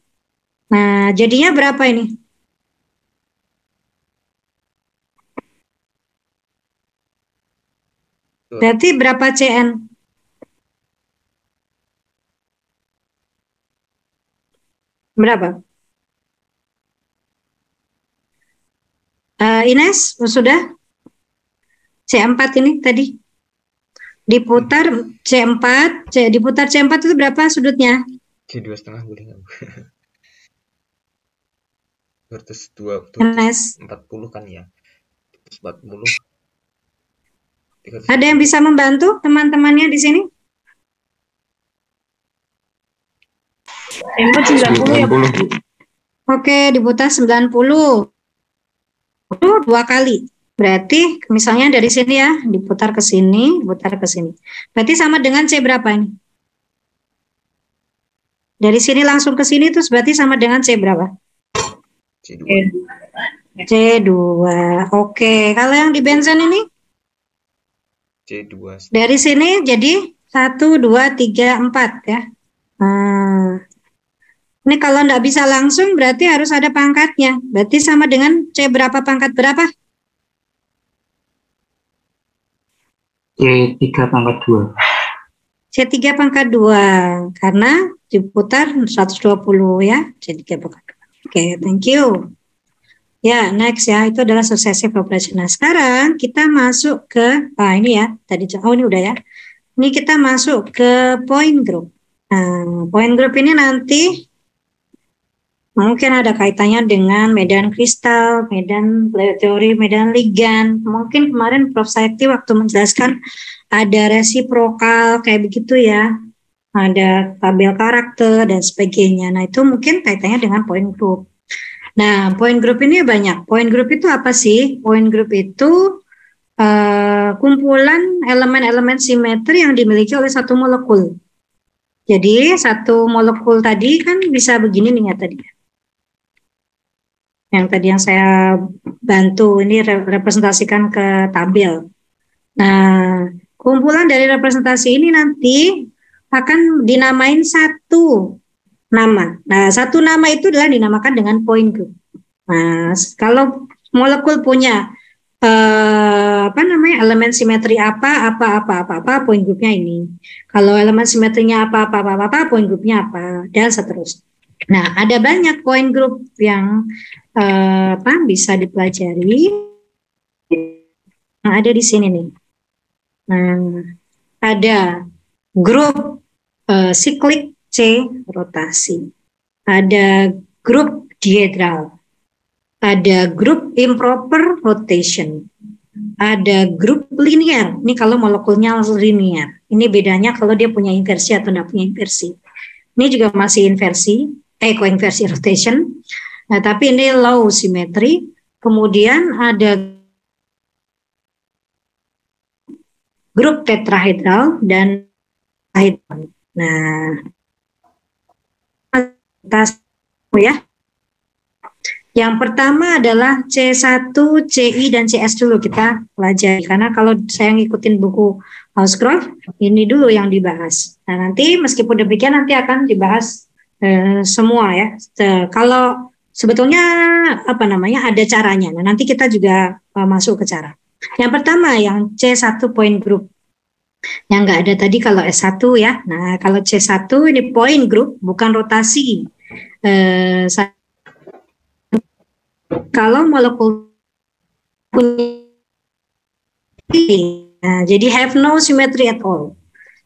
Nah, jadinya berapa ini? Berarti berapa CN? Berapa? Ines, sudah? C4 ini tadi? Diputar C4, diputar C4 itu berapa sudutnya? C2,5 boleh nggak, Bu? 220, Ines. 40 kan ya? 40. Ada yang bisa membantu teman-temannya di sini? C4 90 ya, Bu. Oke, diputar 90. 2 kali. Berarti misalnya dari sini ya, diputar ke sini, diputar ke sini. Berarti sama dengan C berapa ini? Dari sini langsung ke sini terus berarti sama dengan C berapa? C2. C2. Oke, kalau yang di bensin ini? C2. Dari sini jadi 1, 2, 3, 4 ya. Ini kalau nggak bisa langsung berarti harus ada pangkatnya. Berarti sama dengan C berapa pangkat berapa? C3 pangkat 2. C3 pangkat 2. Karena diputar 120 ya. C3 pangkat 2. Oke, thank you. Ya, next ya. Itu adalah successive operation. Nah, sekarang kita masuk ke, ini ya. Tadi, ini udah ya. Ini kita masuk ke point group. Nah, point group ini nanti mungkin ada kaitannya dengan medan kristal, medan teori, medan ligan. Mungkin kemarin Prof. Saiti waktu menjelaskan ada resiprokal kayak begitu ya. Ada tabel karakter dan sebagainya. Nah, itu mungkin kaitannya dengan point group. Nah, point group ini banyak. Point group itu apa sih? Point group itu kumpulan elemen-elemen simetri yang dimiliki oleh satu molekul. Jadi, satu molekul tadi kan bisa begini nih ya tadi. Yang tadi yang saya bantu ini representasikan ke tabel. Nah, kumpulan dari representasi ini nanti akan dinamain satu nama. Nah, satu nama itu adalah dinamakan dengan point group. Nah, kalau molekul punya elemen simetri apa, point groupnya ini. Kalau elemen simetrinya apa, point groupnya apa, dan seterusnya. Nah, ada banyak point group yang bisa dipelajari. Nah, ada di sini nih. Nah, ada grup siklik C rotasi. Ada grup dihedral. Ada grup improper rotation. Ada grup linear. Ini kalau molekulnya linear. Ini bedanya kalau dia punya inversi atau tidak punya inversi. Ini juga masih inversi, koinversi rotation. Nah, tapi ini low symmetry. Kemudian ada grup tetrahedral dan hydral. Nah, ya. Yang pertama adalah C1, CI, dan CS dulu kita pelajari. Karena kalau saya ngikutin buku Hausgrove, ini dulu yang dibahas. Nah, nanti meskipun demikian nanti akan dibahas semua ya. Kalau sebetulnya ada caranya. Nah, nanti kita juga masuk ke cara. Yang pertama yang C1 point group. Yang nggak ada tadi kalau S1 ya. Nah, kalau C1 ini point group bukan rotasi. Kalau molekul punya. Nah, jadi have no symmetry at all.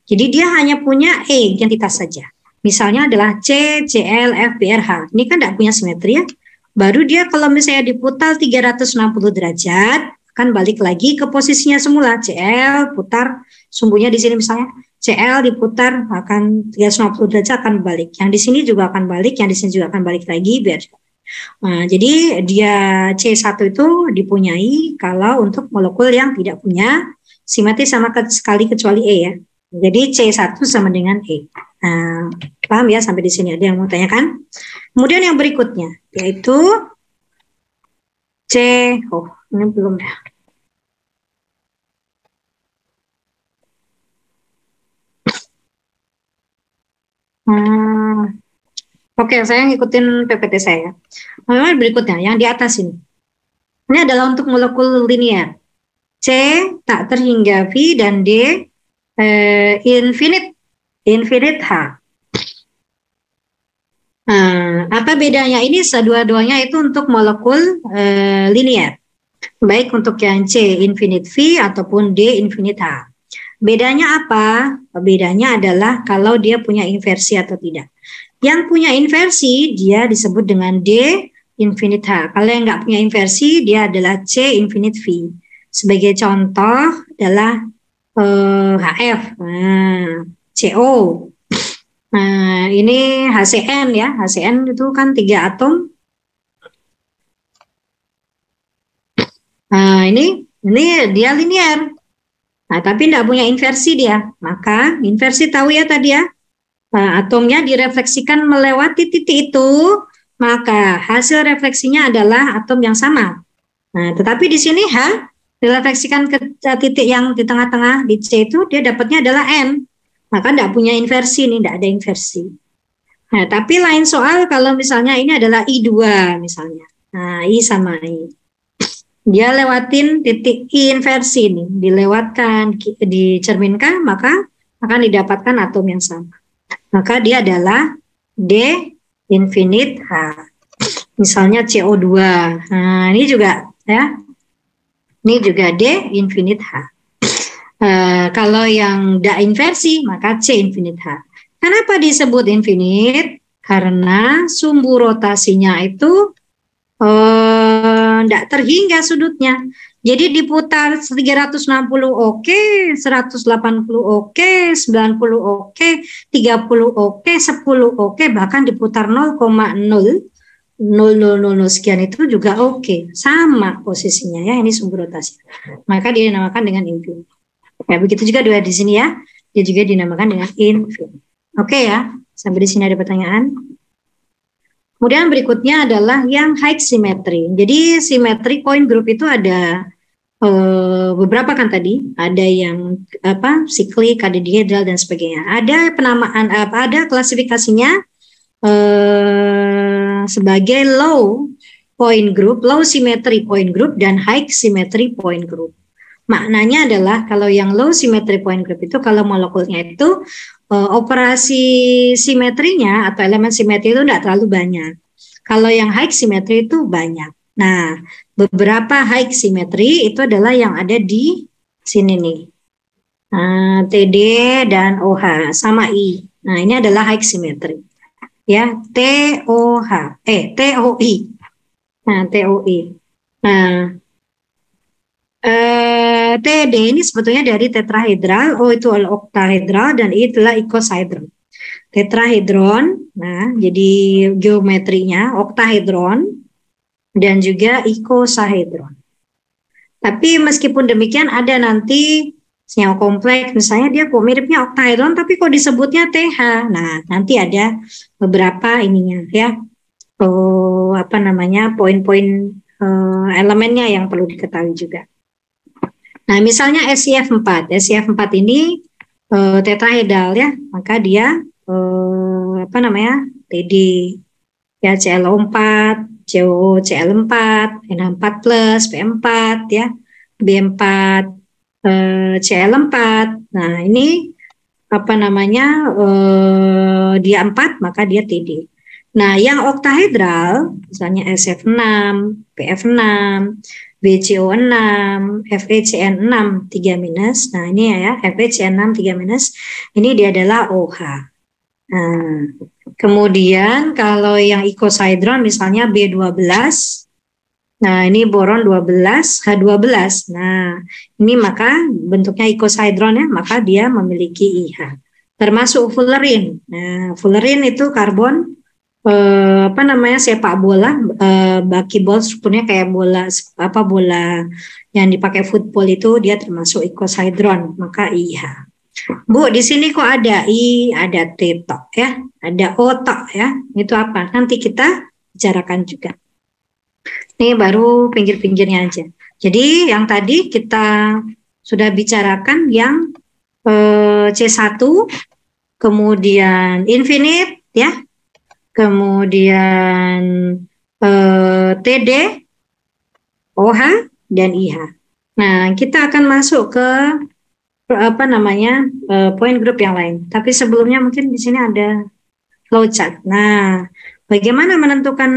Jadi dia hanya punya identitas saja. Misalnya adalah C, Cl, F, B, R, H. Ini kan tidak punya simetri ya. Baru dia kalau misalnya diputar 360 derajat, akan balik lagi ke posisinya semula. Cl putar, sumbunya di sini misalnya. Cl diputar akan 360 derajat akan balik. Yang di sini juga akan balik, yang di sini juga akan balik lagi. Nah, jadi dia C1 itu dipunyai kalau untuk molekul yang tidak punya simetri sama sekali kecuali E ya. Jadi C1 sama dengan E. Nah, paham ya sampai di sini? Ada yang mau tanyakan? Kemudian yang berikutnya yaitu ini belum dah. Oke, saya ngikutin PPT saya. Memang berikutnya yang di atas ini. Ini adalah untuk molekul linear. C tak terhingga V dan D infinite H. Apa bedanya? Ini dua-duanya itu untuk molekul linear. Baik untuk yang C infinite V ataupun D infinite H. Bedanya apa? Bedanya adalah kalau dia punya inversi atau tidak. Yang punya inversi dia disebut dengan D infinite H. Kalau yang nggak punya inversi dia adalah C infinite V. Sebagai contoh adalah HF, CO. Nah, ini HCN ya. HCN itu kan 3 atom. Nah, ini dia linear. Nah, tapi tidak punya inversi dia. Maka inversi tahu ya tadi ya. Atomnya direfleksikan melewati titik itu, maka hasil refleksinya adalah atom yang sama. Nah, tetapi di sini H direfleksikan ke titik yang di tengah-tengah di C itu dia dapatnya adalah N. Maka tidak punya inversi ini, tidak ada inversi. Nah, tapi lain soal kalau misalnya ini adalah I2 misalnya. Nah, I sama I. Dia lewatin titik I inversi ini, dilewatkan, dicerminkan, maka akan didapatkan atom yang sama. Maka dia adalah D infinite H. Misalnya CO2. Nah, ini juga ya. Ini juga D infinite H. Kalau yang tidak inversi, maka C infinite H. Kenapa disebut infinite? Karena sumbu rotasinya itu tidak terhingga sudutnya. Jadi diputar 360 oke, 180 oke, 90 oke, 30 oke, 10 oke, bahkan diputar 0,0000 sekian itu juga oke. Sama posisinya ya, ini sumbu rotasi. Maka dia dinamakan dengan infinite. Ya, begitu juga di sini ya. Dia juga dinamakan dengan infinite. Oke ya, sampai di sini ada pertanyaan? Kemudian berikutnya adalah yang high symmetry. Jadi simetri point group itu ada beberapa kan tadi, ada yang siklik, ada dihedral dan sebagainya. Ada penamaan, ada klasifikasinya sebagai low point group, low symmetry point group dan high symmetry point group. Maknanya adalah kalau yang low symmetry point group itu kalau molekulnya itu operasi simetrinya atau elemen simetri itu tidak terlalu banyak. Kalau yang high symmetry itu banyak. Nah, beberapa high symmetry itu adalah yang ada di sini nih. TD dan OH sama I. Nah, ini adalah high symmetry. Ya, TOH, TOI. Nah, TOI. Nah, TD ini sebetulnya dari tetrahedral, O itu adalah oktahedral dan I adalah icosahedron. Tetrahedron, nah jadi geometrinya oktahedron dan juga icosahedron. Tapi meskipun demikian ada nanti yang kompleks, misalnya dia kok miripnya oktahedron tapi kok disebutnya TH. Nah, nanti ada beberapa ininya ya. Poin-poin elemennya yang perlu diketahui juga. Nah, misalnya SiF4. SiF4 ini tetrahedral ya, maka dia TD ya, ClO4, CO Cl4, NH4+, P4 ya, B4, Cl4. Nah, ini dia 4 maka dia TD. Nah, yang oktahedral misalnya SF6, PF6, BCO6, FeCN6 3-. Nah, ini ya, FeCN6 3-. Ini dia adalah OH. Nah, kemudian kalau yang icosahedron misalnya B12, nah ini boron 12, H12. Nah, ini maka bentuknya icosahedron ya, maka dia memiliki IH. Termasuk fullerin. Nah, fullerin itu karbon sepak bola, buckyball, strukturnya kayak bola bola yang dipakai football itu, dia termasuk icosahedron, maka IH. Bu, di sini kok ada I, ada T tok ya, ada O tok ya. Itu apa? Nanti kita bicarakan juga. Ini baru pinggir-pinggirnya aja. Jadi yang tadi kita sudah bicarakan yang C1, kemudian infinite ya, kemudian TD, OH, dan IH. Nah, kita akan masuk ke point group yang lain. Tapi sebelumnya mungkin di sini ada flowchart. Nah, bagaimana menentukan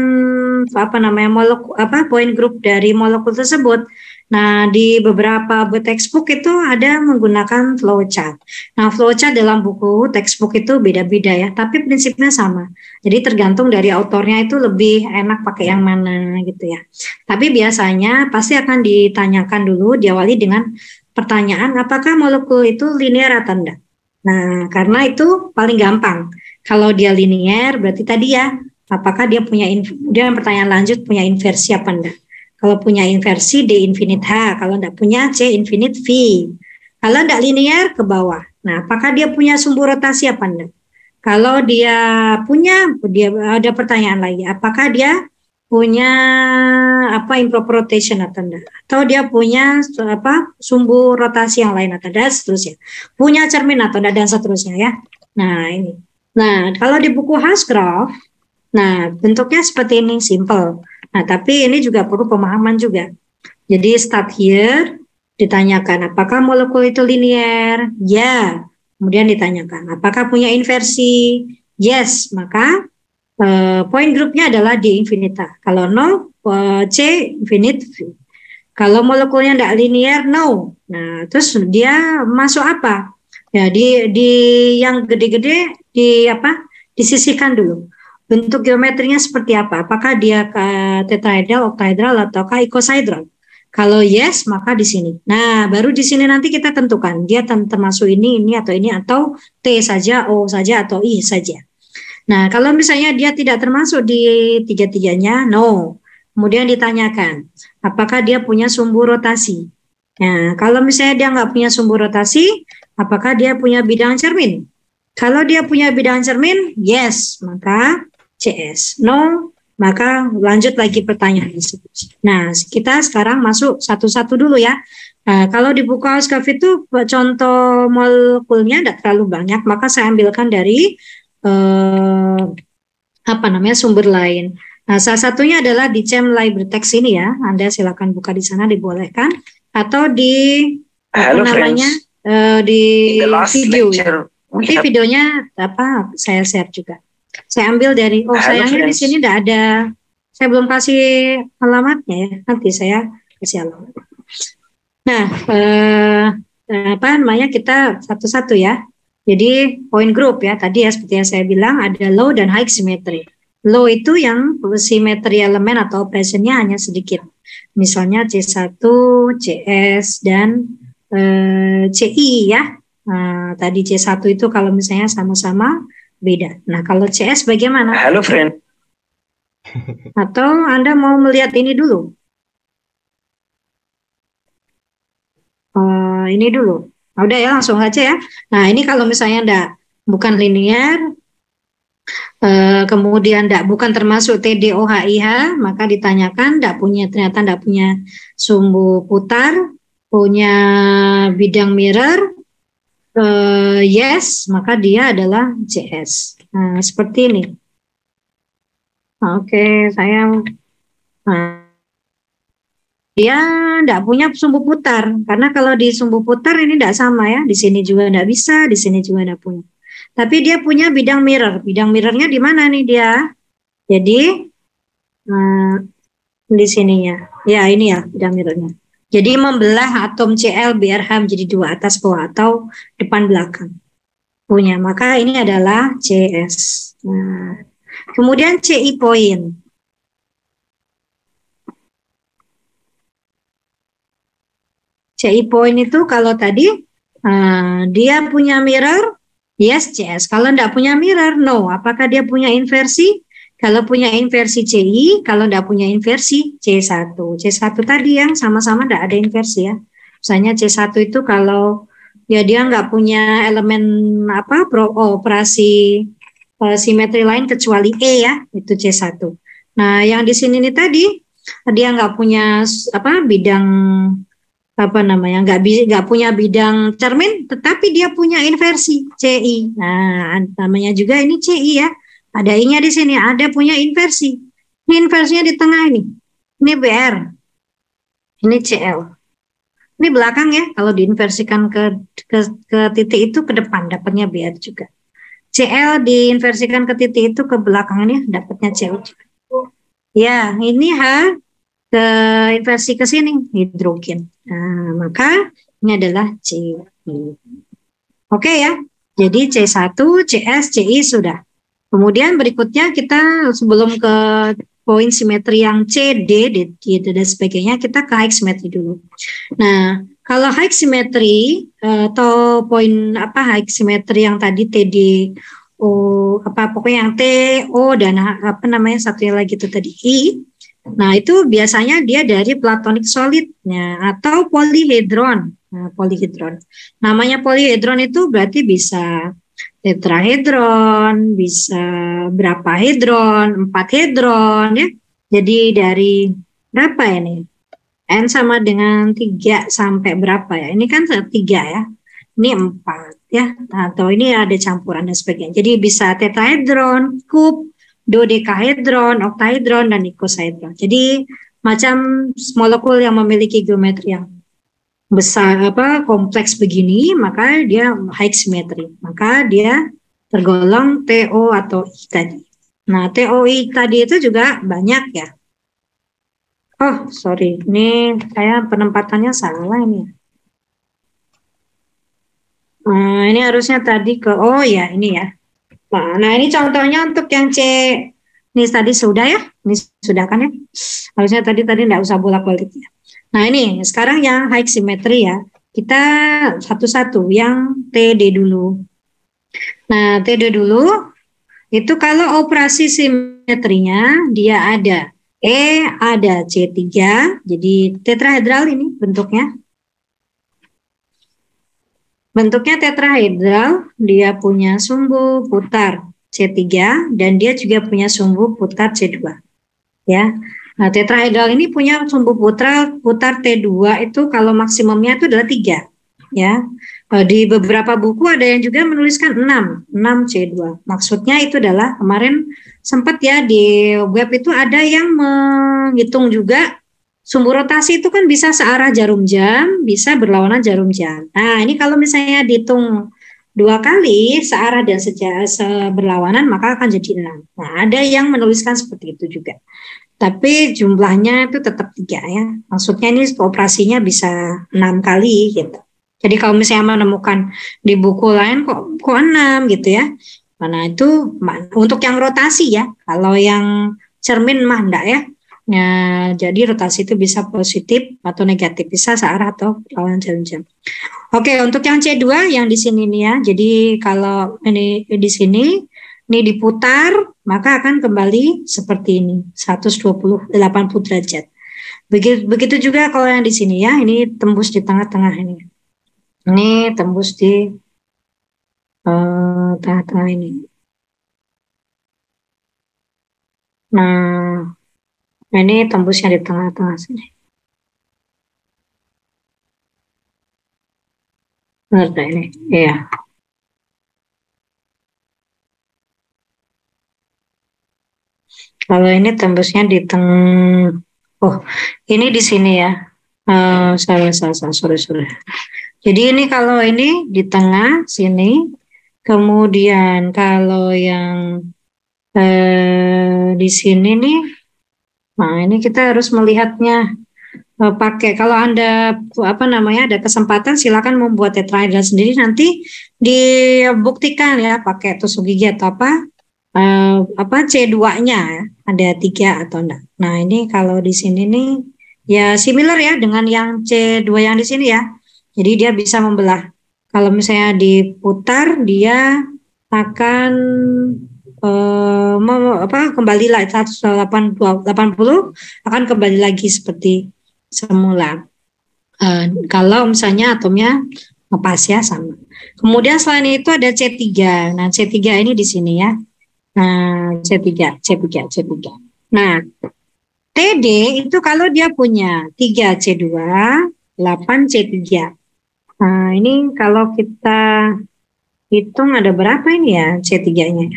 point group dari molekul tersebut? Nah, di beberapa textbook itu ada menggunakan flowchart. Nah, flowchart dalam buku textbook itu beda-beda ya, tapi prinsipnya sama. Jadi tergantung dari autornya itu lebih enak pakai yang mana gitu ya. Tapi biasanya pasti akan ditanyakan dulu, diawali dengan pertanyaan apakah molekul itu linear atau enggak. Nah, karena itu paling gampang. Kalau dia linear berarti tadi ya, apakah dia punya kemudian pertanyaan lanjut punya inversi apa enggak. Kalau punya inversi D infinite H, kalau enggak punya C infinite V. Kalau enggak linear ke bawah. Nah, apakah dia punya sumbu rotasi apa enggak? Kalau dia ada pertanyaan lagi, apakah dia punya improper rotation atau enggak? Atau dia punya sumbu rotasi yang lain atau enggak, seterusnya. Punya cermin atau enggak, dan seterusnya ya. Nah, ini. Nah, kalau di buku Hausgrove, nah bentuknya seperti ini, simple. Nah, tapi ini juga perlu pemahaman juga. Jadi start here, ditanyakan apakah molekul itu linear? Ya. Kemudian ditanyakan apakah punya inversi? Yes. Maka point grupnya adalah D infinita. Kalau no, C infinite. Kalau molekulnya tidak linear, no. Nah, terus dia masuk apa? Ya, di yang gede-gede disisihkan dulu. Bentuk geometrinya seperti apa? Apakah dia tetrahedral, oktahedral, ataukah icosahedral? Kalau yes, maka di sini. Nah, baru di sini nanti kita tentukan dia termasuk ini, atau T saja, O saja, atau I saja. Nah, kalau misalnya dia tidak termasuk di tiga-tiganya, no. Kemudian ditanyakan, apakah dia punya sumbu rotasi? Nah, kalau misalnya dia nggak punya sumbu rotasi, apakah dia punya bidang cermin? Kalau dia punya bidang cermin, yes, maka CS. No, maka lanjut lagi pertanyaan tersebut. Nah, kita sekarang masuk satu-satu dulu ya. Nah, kalau di buku Hausgrove itu contoh molekulnya tidak terlalu banyak, maka saya ambilkan dari sumber lain. Nah, salah satunya adalah di CEM Library Text ini ya. Anda silakan buka di sana, dibolehkan, atau di di video ya. Nanti videonya saya share juga. Saya ambil dari sayangnya di sini tidak ada. Saya belum kasih alamatnya ya. Nanti saya kasih alamat. Nah, kita satu-satu ya. Jadi point group ya. Tadi ya seperti yang saya bilang ada low dan high symmetry. Low itu yang simetri elemen atau operationnya hanya sedikit. Misalnya C1, CS, dan CI ya. Nah, tadi C1 itu kalau misalnya sama-sama beda. Nah, kalau CS bagaimana? Halo, friend. Atau Anda mau melihat ini dulu? Ini dulu. Nah, udah ya, langsung aja ya. Nah, ini kalau misalnya bukan linear, kemudian bukan termasuk TDOHIH, maka ditanyakan ternyata tidak punya sumbu putar, punya bidang mirror, yes, maka dia adalah CS. Nah, seperti ini. Oke, dia tidak punya sumbu putar, karena kalau di sumbu putar ini tidak sama ya, di sini juga tidak bisa, di sini juga tidak punya. Tapi dia punya bidang mirror. Bidang mirrornya di mana nih dia? Jadi di sininya. Ya, ini ya bidang mirrornya. Jadi membelah atom Cl BRH menjadi 2 atas bawah atau depan belakang. Punya. Maka ini adalah CS. Nah, kemudian CI point. CI point itu kalau tadi dia punya mirror, yes CS. Kalau tidak punya mirror, no. Apakah dia punya inversi? Kalau punya inversi CI, kalau tidak punya inversi C1. C1 tadi yang sama-sama tidak ada inversi ya. Misalnya C1 itu kalau ya dia nggak punya elemen operasi simetri lain kecuali E ya, itu C1. Nah, yang di sini nih tadi dia nggak punya bidang nggak punya bidang cermin, tetapi dia punya inversi CI. Nah, namanya juga ini CI ya. Ada I-nya di sini, ada punya inversi. Ini inversinya di tengah ini. Ini BR. Ini CL. Ini belakang ya, kalau diinversikan ke titik itu ke depan, dapatnya BR juga. CL diinversikan ke titik itu ke belakang ini, dapatnya CL juga. Ya, ini H ke inversi ke sini, hidrogen. Nah, maka ini adalah CI. Oke ya, jadi C1, CS, CI sudah. Kemudian berikutnya kita sebelum ke poin simetri yang C, D, dan sebagainya, kita ke high simetri dulu. Nah, kalau high simetri atau poin high simetri yang tadi TD, pokoknya yang T, O, dan satunya lagi itu tadi I. Nah, itu biasanya dia dari platonic solidnya atau polyhedron. Nah, polyhedron. Namanya polyhedron itu berarti bisa tetrahedron, bisa berapa hedron, 4 hedron ya. Jadi dari berapa ini? N sama dengan 3 sampai berapa ya? Ini kan 3 ya. Ini 4 ya. Atau ini ada campuran dan sebagainya. Jadi bisa tetrahedron, kub, dodekahedron, oktahedron, dan ikosaedron. Jadi macam molekul yang memiliki geometri yang besar kompleks begini, maka dia high symmetry, maka dia tergolong TO atau I tadi. Nah, TOI tadi itu juga banyak ya. Oh, sorry, ini saya penempatannya salah ini. Ini harusnya tadi ke ini ya. Nah, ini contohnya untuk yang C. Ini tadi sudah ya, ini sudah kan ya. Harusnya tadi tidak usah bolak-balik ya. Nah, ini sekarang yang high symmetry ya. Kita satu-satu, yang TD dulu. Nah, TD dulu, itu kalau operasi simetrinya, dia ada E, ada C3, jadi tetrahedral ini bentuknya. Bentuknya tetrahedral, dia punya sumbu putar C3, dan dia juga punya sumbu putar C2. Ya. Nah, tetrahedral ini punya sumbu putar T2 itu kalau maksimumnya itu adalah 3. Ya. Di beberapa buku ada yang juga menuliskan 6 C2. Maksudnya itu adalah kemarin sempat ya di web itu ada yang menghitung juga sumbu rotasi itu kan bisa searah jarum jam, bisa berlawanan jarum jam. Nah, ini kalau misalnya dihitung 2 kali searah dan berlawanan maka akan jadi 6. Nah, ada yang menuliskan seperti itu juga. Tapi jumlahnya itu tetap 3 ya. Maksudnya ini operasinya bisa 6 kali gitu. Jadi kalau misalnya menemukan di buku lain kok 6 gitu ya. Nah itu untuk yang rotasi ya. Kalau yang cermin mah enggak ya. Nah, jadi rotasi itu bisa positif atau negatif, bisa searah atau lawan jarum jam. Oke, untuk yang C2 yang di sini nih ya. Jadi kalau ini di sini ini diputar, maka akan kembali seperti ini, 80 derajat. Begitu juga kalau yang di sini ya, ini tembus di tengah-tengah ini. Ini tembus di tengah-tengah ini. Nah, ini tembusnya di tengah-tengah sini. Benar ini, iya. Kalau ini tembusnya di ini di sini ya. Salah. Sorry. Jadi ini kalau ini di tengah sini, kemudian kalau yang di sini nih Nah, ini kita harus melihatnya pakai. Kalau Anda ada kesempatan silakan membuat tetrahedral sendiri, nanti dibuktikan ya pakai tusuk gigi atau C2-nya ya, ada 3 atau enggak. Nah, ini kalau di sini nih ya similar ya dengan yang C2 yang di sini ya. Jadi dia bisa membelah. Kalau misalnya diputar dia akan kembali lagi 180 akan kembali lagi seperti semula. Kalau misalnya atomnya ngepas ya sama. Kemudian selain itu ada C3. Nah, C3 ini di sini ya. Nah, C3. Nah, TD itu kalau dia punya 3 C2, 8 C3. Nah, ini kalau kita hitung ada berapa ini ya C3-nya?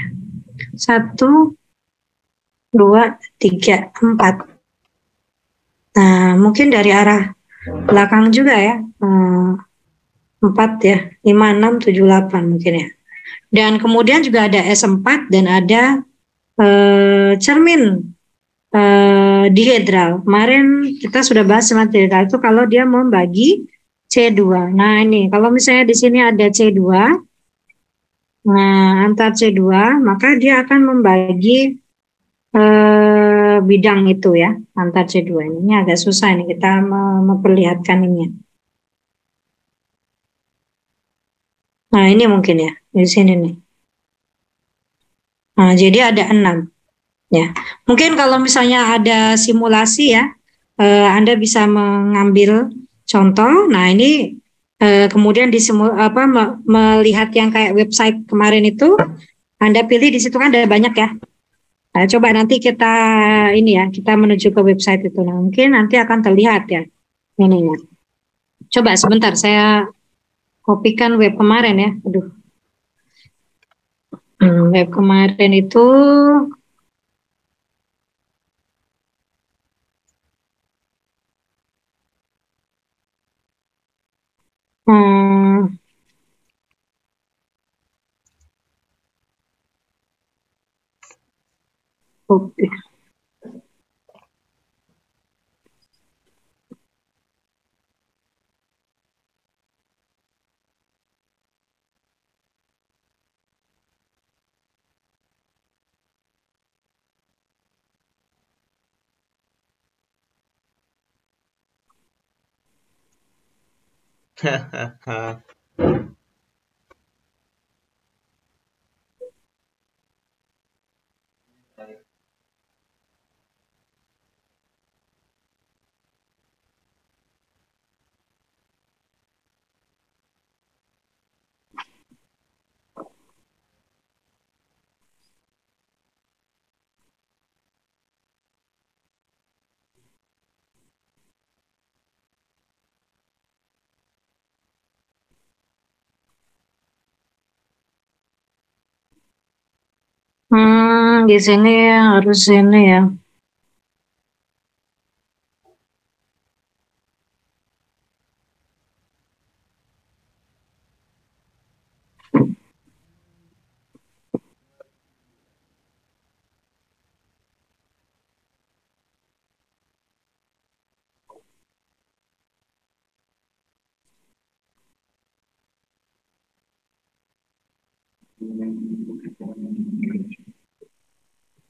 1, 2, 3, 4. Nah, mungkin dari arah belakang juga ya. 4 ya, 5, 6, 7, 8 mungkin ya. Dan kemudian juga ada S4 dan ada cermin dihedral. Kemarin kita sudah bahas cermin dihedral itu kalau dia membagi C2. Nah, ini kalau misalnya di sini ada C2, nah antar C2 maka dia akan membagi bidang itu ya, antar C2 ini. Ini agak susah ini kita memperlihatkan ini. Nah, ini mungkin ya di sini nih. Nah, jadi ada 6 ya. Mungkin kalau misalnya ada simulasi ya, Anda bisa mengambil contoh. Nah, ini kemudian melihat yang kayak website kemarin itu, Anda pilih di situ kan ada banyak ya. Nah, coba nanti kita kita menuju ke website itu. Nah, mungkin nanti akan terlihat ya ininya. Coba sebentar saya kopikan web kemarin ya. Aduh. Web kemarin itu oke. Di sini harus ini ya.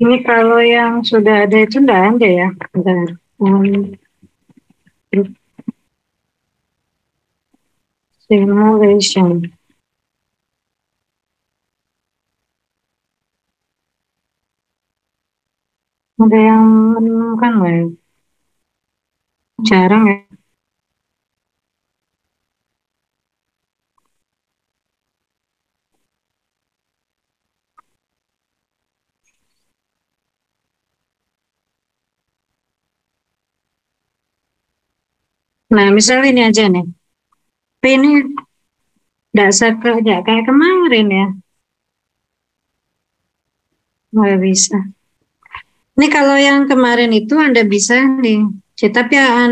Ini kalau yang sudah ada itu enggak ada ya. Bentar. Simulation. Ada yang menemukan nggak ya? Jarang ya. Nah, misalnya ini aja nih. Tapi ini nggak kayak kemarin ya. Nggak bisa. Ini kalau yang kemarin itu Anda bisa nih. Tapi ya,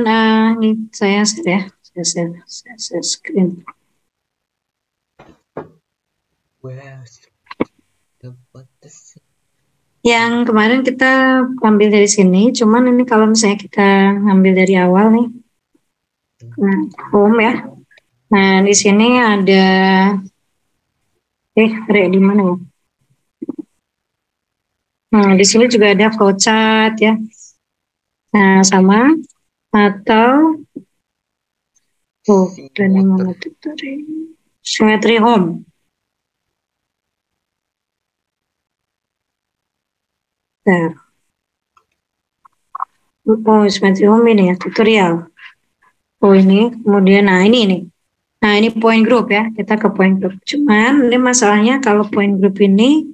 nih saya share ya. Saya screen. Where's the button? Yang kemarin kita ambil dari sini, cuman ini kalau misalnya kita ambil dari awal nih, nah, home ya. Nah, di sini ada, di mana ya? Nah, di sini juga ada flowchart ya. Nah, sama atau dan yang mana tutoring symmetry home. Nah, symmetry home ini ya tutorial. Oh ini, kemudian nah ini nih. Nah ini point group ya, kita ke point group. Cuman ini masalahnya kalau point group ini,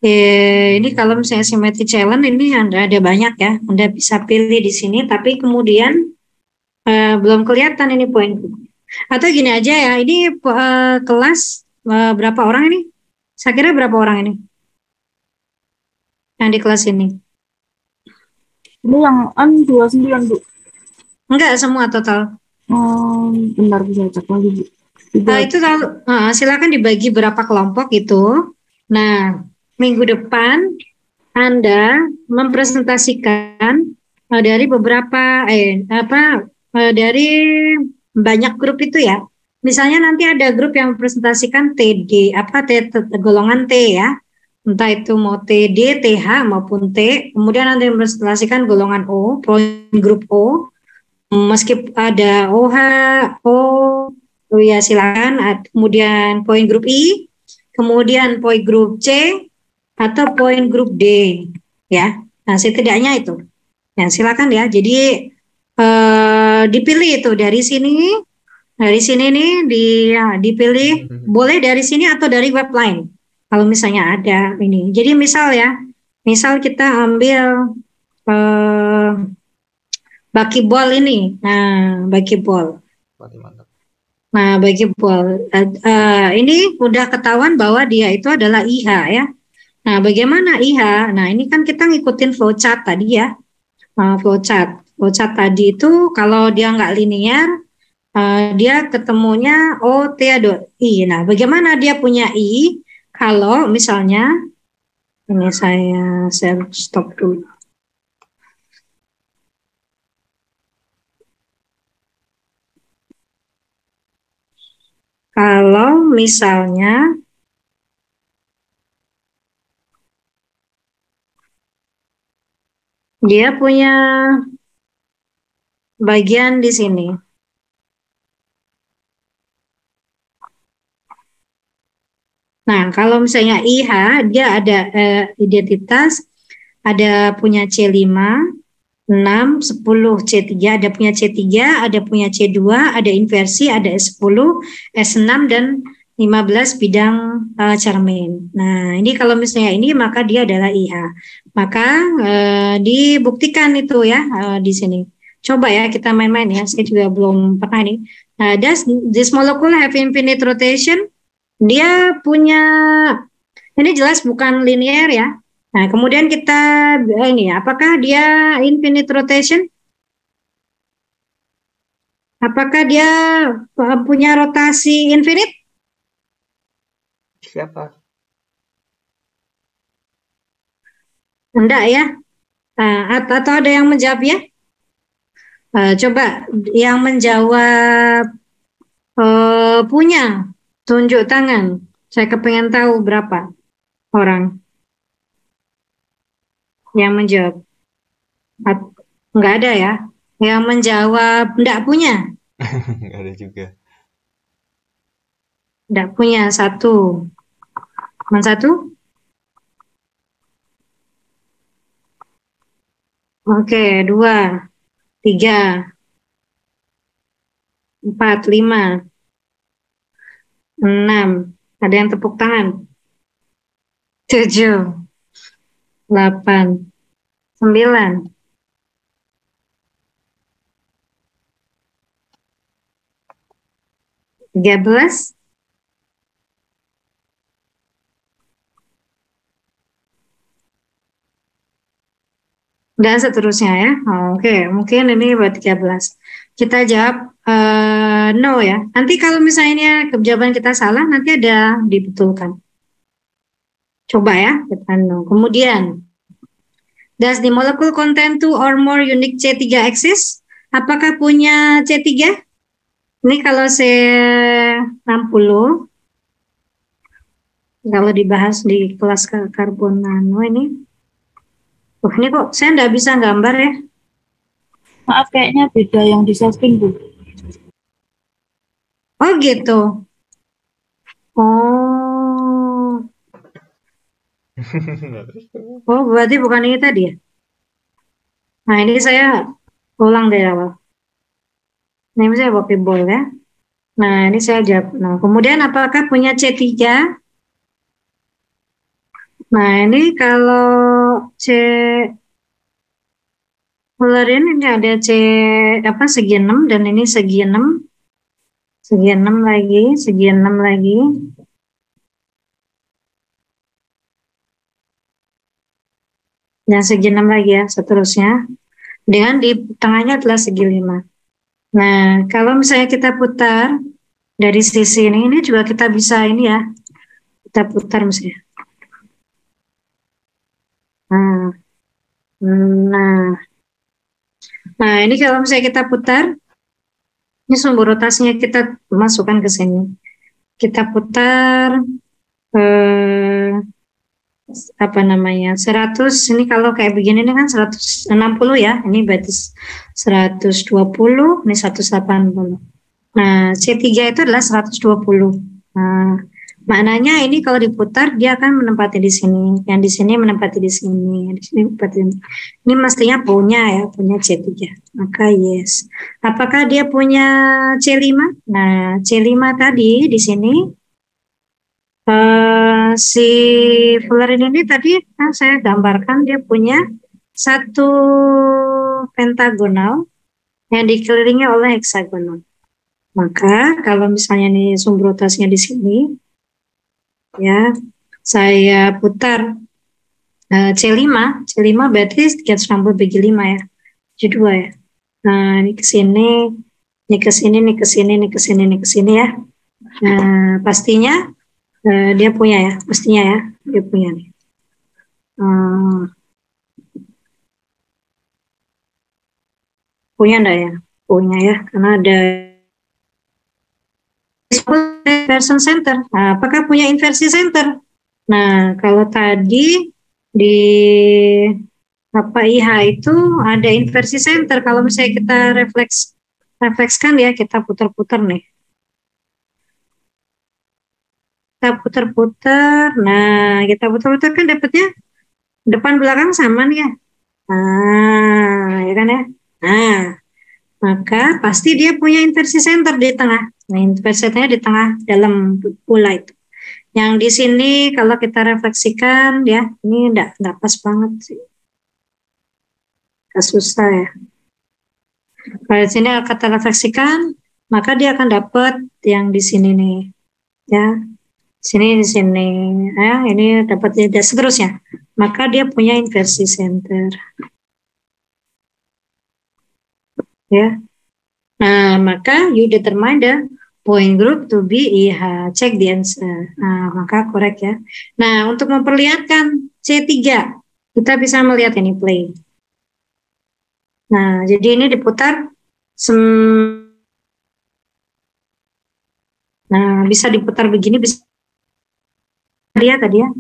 ini kalau misalnya symmetry challenge ini ada banyak ya. Anda bisa pilih di sini, tapi kemudian belum kelihatan ini point group. Atau gini aja ya, ini kelas berapa orang ini? Saya kira berapa orang ini? Yang di kelas ini? Ini yang 29, Bu. Enggak, semua total. Bentar bisa cek lagi, Bu. Itu silakan dibagi berapa kelompok itu. Nah, minggu depan Anda mempresentasikan dari beberapa dari banyak grup itu ya. Misalnya nanti ada grup yang mempresentasikan TD golongan T ya. Entah itu mau TD, TH maupun T. Kemudian nanti mempresentasikan golongan O, point grup O. Meskipun ada OH, O ya silakan. Kemudian point grup I, kemudian point grup C atau point grup D ya. Nah, setidaknya itu. Ya, silakan ya. Jadi dipilih itu dari sini nih dipilih boleh dari sini atau dari web lain. Kalau misalnya ada ini. Jadi misal kita ambil buckyball ini. Nah, buckyball. Nah, buckyball. Ini udah ketahuan bahwa dia itu adalah IH ya. Nah, bagaimana IH? Nah, ini kan kita ngikutin flowchart tadi ya. Flowchart tadi itu kalau dia nggak linear, dia ketemunya O, T, I. Nah, bagaimana dia punya I? Kalau misalnya, ini saya stop dulu. Kalau misalnya dia punya bagian di sini. Nah, kalau misalnya IH, dia ada identitas, ada punya C5, 6, 10, C3, ada punya C3, ada punya C2, ada inversi, ada S10, S6, dan 15 bidang cermin. Nah, ini kalau misalnya ini, maka dia adalah IH. Maka dibuktikan itu ya di sini. Coba ya kita main-main ya, saya juga belum pernah ini. Does this molecule have infinite rotation? Dia punya, ini jelas bukan linear ya. Nah, kemudian kita ini, apakah dia infinite rotation? Apakah dia punya rotasi infinite? Siapa? Enggak ya. Atau ada yang menjawab ya? Coba yang menjawab punya, tunjuk tangan. Saya kepengen tahu berapa orang yang menjawab. Enggak ada ya. Yang menjawab enggak punya. Enggak ada juga. Enggak punya, satu. Cuma satu? Oke, 2, 3, 4, 5, 6. Ada yang tepuk tangan? 7, 8, 9. 13. Dan seterusnya ya. Oke, mungkin ini buat 13. Kita jawab no ya. Nanti kalau misalnya jawaban kita salah, nanti ada dibetulkan. Coba ya, kita no. Kemudian Does the molecule contain 2 or more unique C3 exist? Apakah punya C3? Ini kalau C60, kalau dibahas di kelas karbon nano ini. Ini kok saya nggak bisa gambar ya. Maaf, kayaknya beda yang di setting, Bu. Oh gitu. Oh. Oh, berarti bukan ini tadi ya? Nah, ini saya ulang dari awal. Ini saya pakai bol ya. Nah, ini saya jawab. Nah, kemudian apakah punya C3? Nah, ini kalau C fluorine ini ada C segi 6 dan ini segi 6. Segi 6 lagi, segi 6 lagi. Dan segi 6 lagi ya, seterusnya. Dengan di tengahnya adalah segi 5. Nah, kalau misalnya kita putar dari sisi ini juga kita bisa ini ya. Kita putar misalnya. Nah, ini kalau misalnya kita putar, ini sumber rotasinya kita masukkan ke sini. Kita putar 100, ini kalau kayak begini ini kan 160 ya, ini berarti 120, ini 180. Nah, C3 itu adalah 120. Nah, maknanya ini kalau diputar dia akan menempati di sini, yang di sini menempati di sini, di sini menempati ini. Ini mestinya punya C3. Maka yes. Apakah dia punya C5? Nah, C5 tadi di sini si fluorine ini tadi saya gambarkan dia punya satu pentagonal yang dikelilingi oleh heksagonal. Maka kalau misalnya nih sumber rotasinya di sini, ya saya putar C5 berarti 360 bagi 5 ya, jadi 2 ya. Nah, ini ke sini, ini ke sini, ini ke sini, ini ke sini, ini ke sini ya. Nah, pastinya dia punya ya, pastinya ya, dia punya nih. Punya enggak ya? Punya ya, karena ada inversion center. Nah, apakah punya inversi center? Nah, kalau tadi di IH itu ada inversi center. Kalau misalnya kita reflekskan ya, kita putar-putar nih. Kita putar-putar, nah kita putar-putar kan dapatnya depan belakang sama nih ya. Nah, ya kan ya. Nah, maka pasti dia punya inversi center di tengah. Nah, inversi centernya di tengah dalam bola itu. Yang di sini kalau kita refleksikan ya, ini enggak pas banget sih. Susah ya. Kalau di sini kita refleksikan, maka dia akan dapat yang di sini nih. Ya. Di sini ya, ini dapat seterusnya, maka dia punya inversi center ya. Nah, maka you determine the point group to be IH, check the answer. Nah, maka korek ya. Nah, untuk memperlihatkan C3 kita bisa melihat ini play. Nah, jadi ini diputar nah, bisa diputar begini, bisa tadi ya.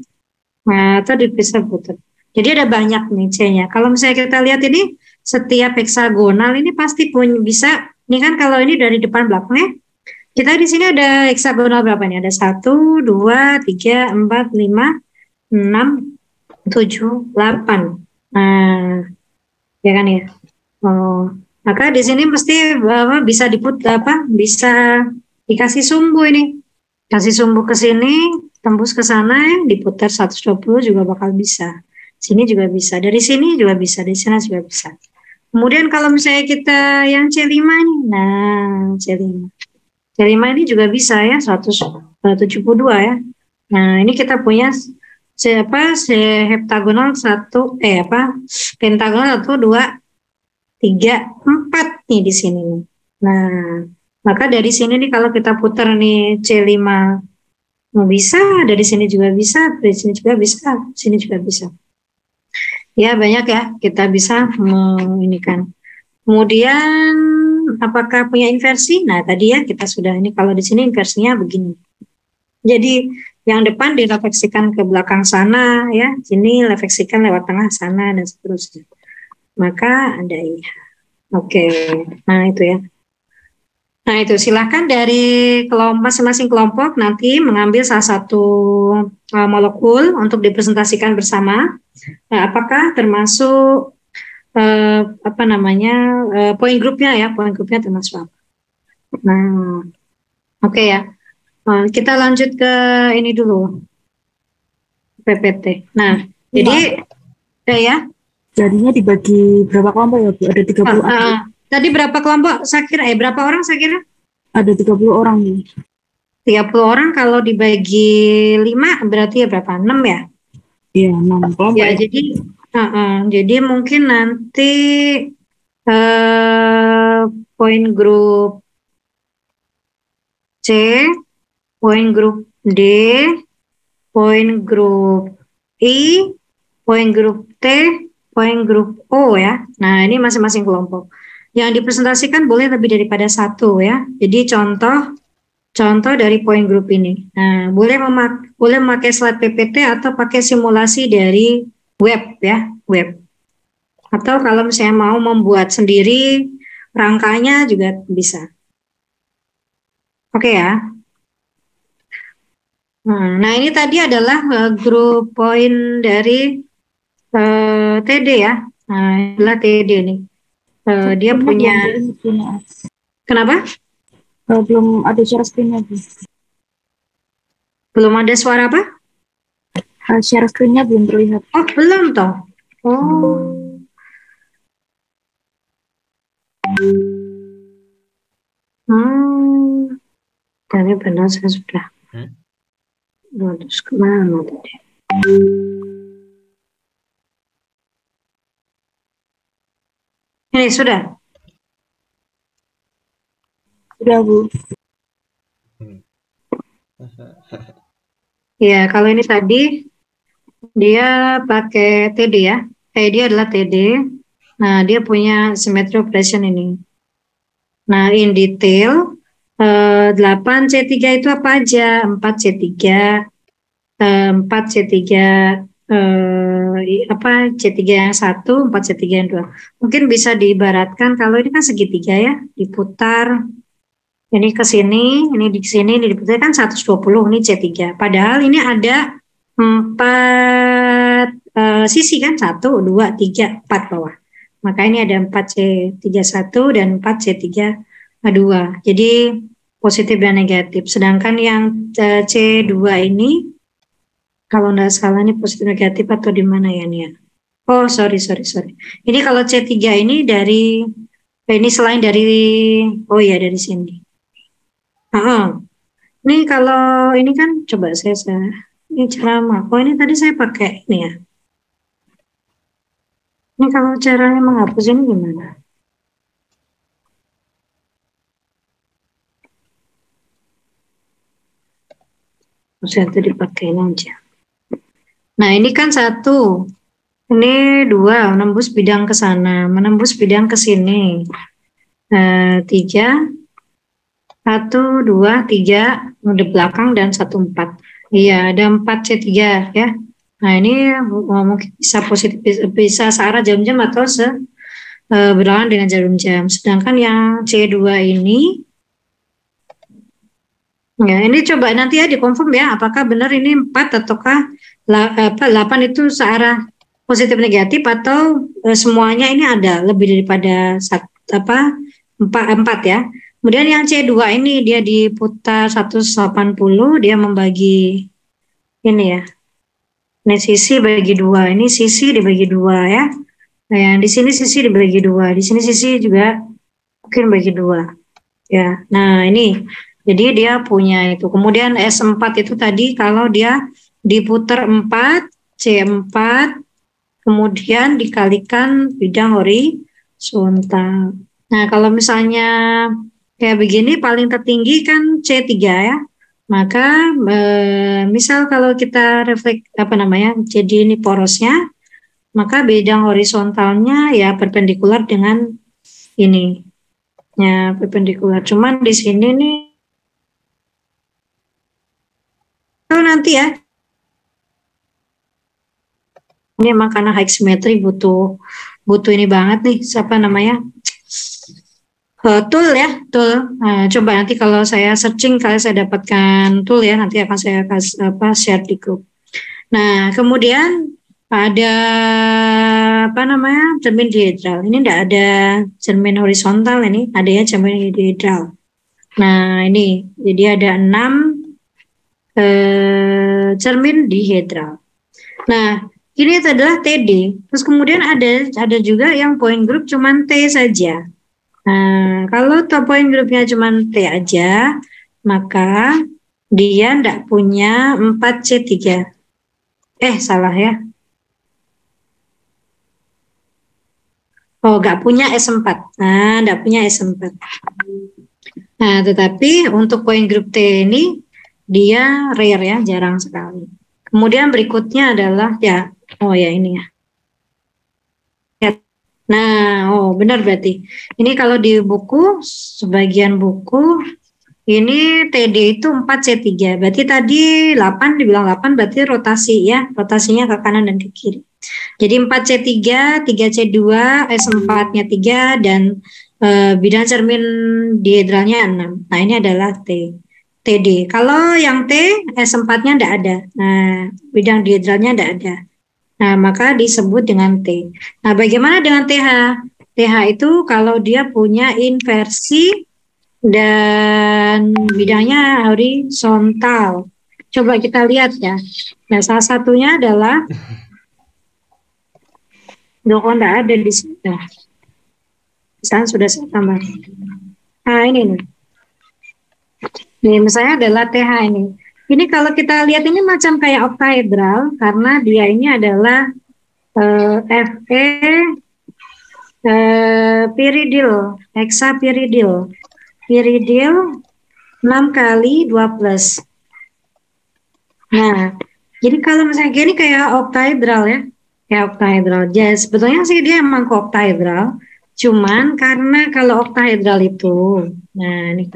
Nah, atau bisa putar. Jadi ada banyak nih C-nya. Kalau misalnya kita lihat ini, setiap heksagonal ini pasti punya bisa. Ini kan kalau ini dari depan belakangnya, kita di sini ada heksagonal berapa nih? Ada 1, 2, 3, 4, 5, 6, 7, 8. Nah, ya kan ya. Oh, maka di sini mesti bisa diputar bisa dikasih sumbu ini. Kasih sumbu ke sini, tembus ke sana, diputar 120 juga bakal bisa. Sini juga bisa, dari sini juga bisa, dari sana juga bisa. Kemudian kalau misalnya kita yang C5 nih, nah C5 ini juga bisa ya, 172 ya. Nah, ini kita punya heptagonal pentagonal 1, 2, 3, 4 nih di sini nih. Nah, maka dari sini nih kalau kita putar nih C5 bisa, dari sini juga bisa, dari sini juga bisa, sini juga bisa. Ya banyak ya, kita bisa menginikan. Kemudian apakah punya inversi? Nah tadi ya kita sudah ini, kalau di sini inversinya begini. Jadi yang depan direfleksikan ke belakang sana ya, sini refleksikan lewat tengah sana dan seterusnya. Maka ada iya. Oke, nah itu ya. Nah itu silahkan dari masing-masing kelompok nanti mengambil salah satu molekul untuk dipresentasikan bersama. Nah, apakah termasuk poin grupnya ya, poin grupnya termasuk apa? Nah, oke ya. Kita lanjut ke ini dulu, PPT. Nah, jadi ya. Jadinya dibagi berapa kelompok ya Bu? Ada 30. Tadi berapa kelompok? Saya kira berapa orang saya kira? Ada 30 orang nih. 30 orang kalau dibagi 5 berarti ya berapa? 6 ya? Iya, 6 kelompok. Ya, jadi mungkin nanti poin grup C, poin grup D, poin grup I, poin grup T, poin grup O ya. Nah, ini masing-masing kelompok. Yang dipresentasikan boleh lebih daripada satu ya. Jadi contoh dari poin grup ini. Nah, boleh memakai slide PPT atau pakai simulasi dari web ya, web. Atau kalau misalnya mau membuat sendiri rangkanya juga bisa. Oke ya. Nah, ini tadi adalah grup poin dari TD ya. Nah, inilah TD nih. Dia punya. Kenapa? Belum ada share screen-nya, Bu. Belum ada suara apa? Share screen-nya belum terlihat. Oh, belum toh. Oh. Tadi benar saya sudah. Terus kemana tadi? Ini sudah. Sudah, Bu. Ya, kalau ini tadi dia pakai TD ya. Dia adalah TD. Nah, dia punya symmetry operation ini. Nah, in detail 8C3 itu apa aja? 4C3, 4C3 C3 yang 1, 4C3 yang 2. Mungkin bisa diibaratkan kalau ini kan segitiga ya, diputar ini ke sini, ini di sini, ini diputar kan 120, ini C3. Padahal ini ada 4 sisi kan, 1, 2, 3, 4 bawah. Maka ini ada 4C31 dan 4C32. Jadi positif dan negatif. Sedangkan yang C2 ini, kalau nggak salah ini positif negatif atau di mana ya nih ya? Oh sorry. Ini kalau C3 ini dari, ini selain dari, oh iya dari sini. Ini kalau ini kan coba saya ini cara oh ini tadi saya pakai ini ya. Ini kalau caranya menghapus ini gimana? Saya tadi pakai ini aja. Nah ini kan 1, ini 2 menembus bidang ke sana, menembus bidang ke sini. 3, 1, 2, 3 di belakang dan 1, 4. Iya, ada 4C3 ya. Nah, ini mungkin bisa positif, bisa searah jam-jam atau berlawanan dengan jarum jam. Sedangkan yang C2 ini, ya ini coba nanti ya dikonfirm ya, apakah benar ini 4 ataukah 8 itu searah positif negatif atau semuanya ini ada lebih daripada 4 ya. Kemudian yang C2 ini dia diputar 180, dia membagi ini ya. Ini sisi bagi 2, ini sisi dibagi 2 ya. Nah, yang di sini sisi dibagi 2, di sini sisi juga mungkin bagi 2. Ya. Nah, ini. Jadi dia punya itu. Kemudian S4 itu tadi kalau dia diputar 4, C4 kemudian dikalikan bidang horizontal. Nah, kalau misalnya kayak begini paling tertinggi kan C3 ya. Maka misal kalau kita jadi ini porosnya maka bidang horizontalnya ya perpendikular dengan ini. Ya, perpendikular. Cuman di sini nih nanti ya. Ini emang karena high symmetry butuh ini banget nih, siapa namanya? Tool ya, tool. Nah, coba nanti kalau saya searching, kalau saya dapatkan tool ya, nanti akan saya share di grup. Nah, kemudian ada cermin dihedral. Ini enggak ada cermin horizontal ini, ada ya cermin dihedral. Nah, ini jadi ada 6 cermin dihedral. Nah, ini adalah TD. Terus kemudian ada juga yang point group cuman T saja. Nah, kalau point groupnya cuman T aja, maka dia enggak punya 4C3. Salah ya. Oh, enggak punya S4. Nah, enggak punya S4. Nah, tetapi untuk point group T ini dia rare ya, jarang sekali. Kemudian berikutnya adalah ya, ini ya. Nah, benar berarti. Ini kalau di buku, sebagian buku, ini TD itu 4C3. Berarti tadi 8, dibilang 8 berarti rotasi ya. Rotasinya ke kanan dan ke kiri. Jadi 4C3, 3C2, S4-nya 3, dan bidang cermin dihedralnya 6. Nah, ini adalah TD. Kalau yang T, S4-nya tidak ada. Nah, bidang dihedralnya tidak ada. Nah, maka disebut dengan T. Nah, bagaimana dengan TH? TH itu kalau dia punya inversi dan bidangnya horizontal. Coba kita lihat ya. Nah, salah satunya adalah tidak ada di sini. Misalnya sudah saya tambah. Nah, ini nih. Nih, misalnya adalah TH ini. Ini kalau kita lihat ini macam kayak oktahedral karena dia ini adalah Fe piridil, hexapiridil. Piridil 6 kali 2+. Nah, jadi kalau misalnya gini kayak oktahedral ya. Kayak oktahedral. Jadi sebetulnya sih dia emang oktahedral. Cuman karena kalau oktahedral itu, nah ini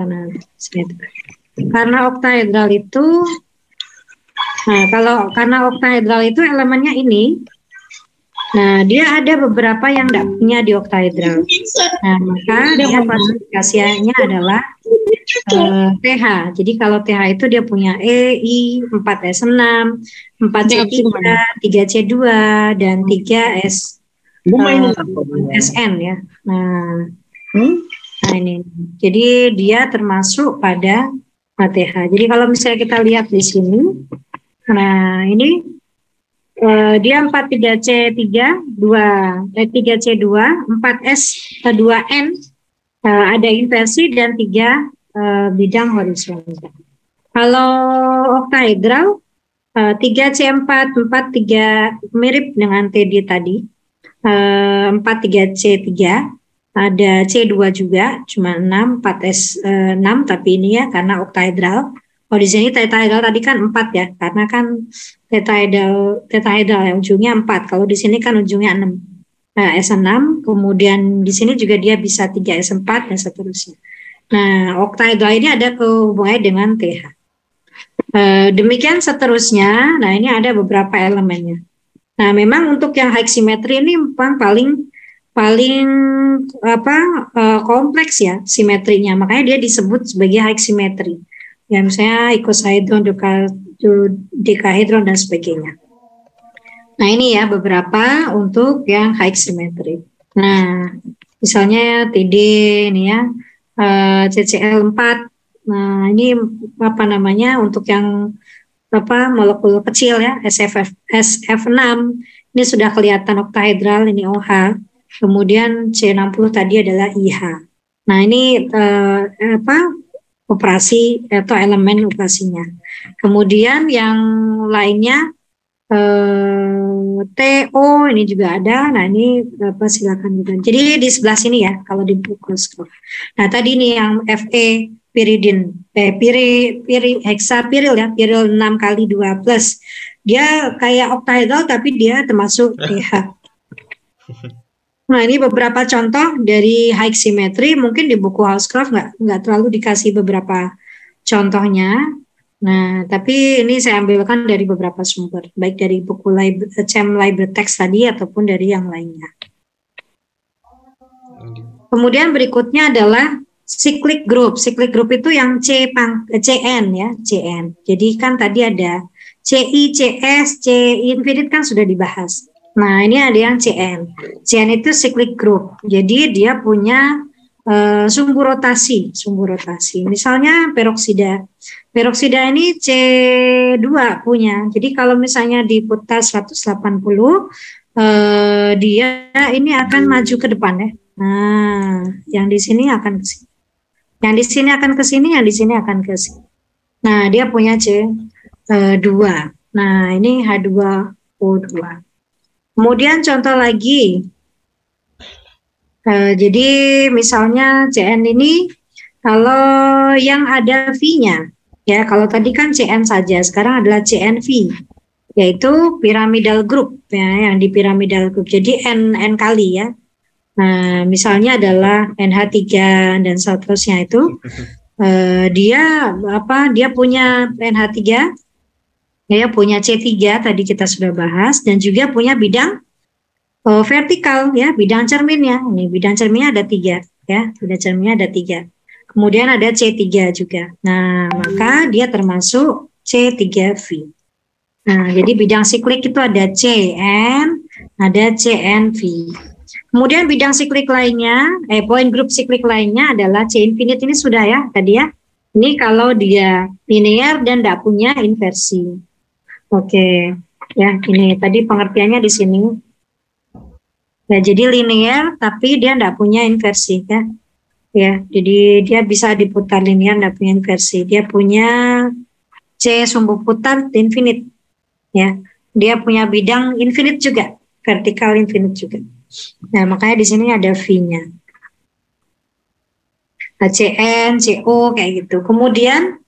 karena oktahedral itu, karena oktahedral itu elemennya ini, nah dia ada beberapa yang tidak punya di oktahedral. Nah, maka dia klasifikasinya adalah TH. Jadi kalau TH itu dia punya E, I, 4S6, 4C3, 3C2, dan 3S. SN ya. Nah, ini. Jadi dia termasuk pada TH. Jadi kalau misalnya kita lihat di sini, nah ini dia 43C3, 3C2, 4S, 2N, ada inversi dan 3 bidang horizontal. Kalau oktahedral 3C4, 43 mirip dengan TD tadi. 43C3, ada C2 juga, cuma 6, 4S6, tapi ini ya karena oktahedral. Oh, di sini tetahedral tadi kan 4 ya, karena kan tetahedral ya, ujungnya 4. Kalau di sini kan ujungnya 6. S6, kemudian di sini juga dia bisa 3S4 dan seterusnya. Nah, oktahedral ini ada hubungannya dengan TH. Demikian seterusnya. Nah, ini ada beberapa elemennya. Nah, memang untuk yang high symmetry ini paling kompleks ya simetrinya. Makanya dia disebut sebagai high symmetry. Ya, misalnya icosahedron, dekahedron dan sebagainya. Nah, ini ya beberapa untuk yang high symmetry. Nah, misalnya TD ini ya, CCl4. Nah, ini untuk yang molekul kecil ya, SF6 ini sudah kelihatan oktahedral, ini OH, kemudian C60 tadi adalah IH. Nah, ini operasi atau elemen operasinya. Kemudian yang lainnya TO ini juga ada. Nah, ini silakan juga. Jadi di sebelah sini ya kalau di buku. Nah, tadi ini yang Fe piridin, heksapiril ya, piril 6 kali 2+. Dia kayak oktahedral tapi dia termasuk TH. Nah, ini beberapa contoh dari high symmetry. Mungkin di buku Housecroft nggak terlalu dikasih beberapa contohnya. Nah, tapi ini saya ambilkan dari beberapa sumber, baik dari buku CEM Library Text tadi ataupun dari yang lainnya. Kemudian berikutnya adalah cyclic group. Cyclic group itu yang CN ya, CN. Jadi kan tadi ada CI, CS, C infinite kan sudah dibahas. Nah, ini ada yang CN. CN itu cyclic group. Jadi dia punya sumbu rotasi. Misalnya peroksida. Peroksida ini C2 punya. Jadi kalau misalnya diputar 180, dia ini akan maju ke depan ya. Nah, yang di sini akan ke sini. Yang di sini akan ke sini, yang di sini akan ke sini. Nah, dia punya C2. Nah, ini H2O2. Kemudian contoh lagi, jadi misalnya CN ini kalau yang ada V-nya, ya kalau tadi kan CN saja, sekarang adalah CNV, yaitu pyramidal group, ya, yang di pyramidal group. Jadi N kali ya. Nah, misalnya adalah NH3 dan seterusnya itu, dia punya NH3. Ya, punya C3 tadi kita sudah bahas, dan juga punya bidang vertikal ya, bidang cerminnya. Ini bidang cerminnya ada 3 ya, bidang cerminnya ada 3. Kemudian ada C3 juga. Nah, maka dia termasuk C3V. Nah, jadi bidang siklik itu ada CN, ada CNV. Kemudian bidang siklik lainnya, point group siklik lainnya adalah C infinite. Ini sudah ya tadi ya. Ini kalau dia linear dan tidak punya inversi. Oke, ya ini tadi pengertiannya di sini. Ya, jadi linear tapi dia tidak punya inversi ya. Ya, jadi dia bisa diputar linear tidak punya inversi. Dia punya C sumbu putar infinite. Ya, dia punya bidang infinite juga, vertikal infinite juga. Nah, makanya di sini ada V-nya. HCN, CO kayak gitu. Kemudian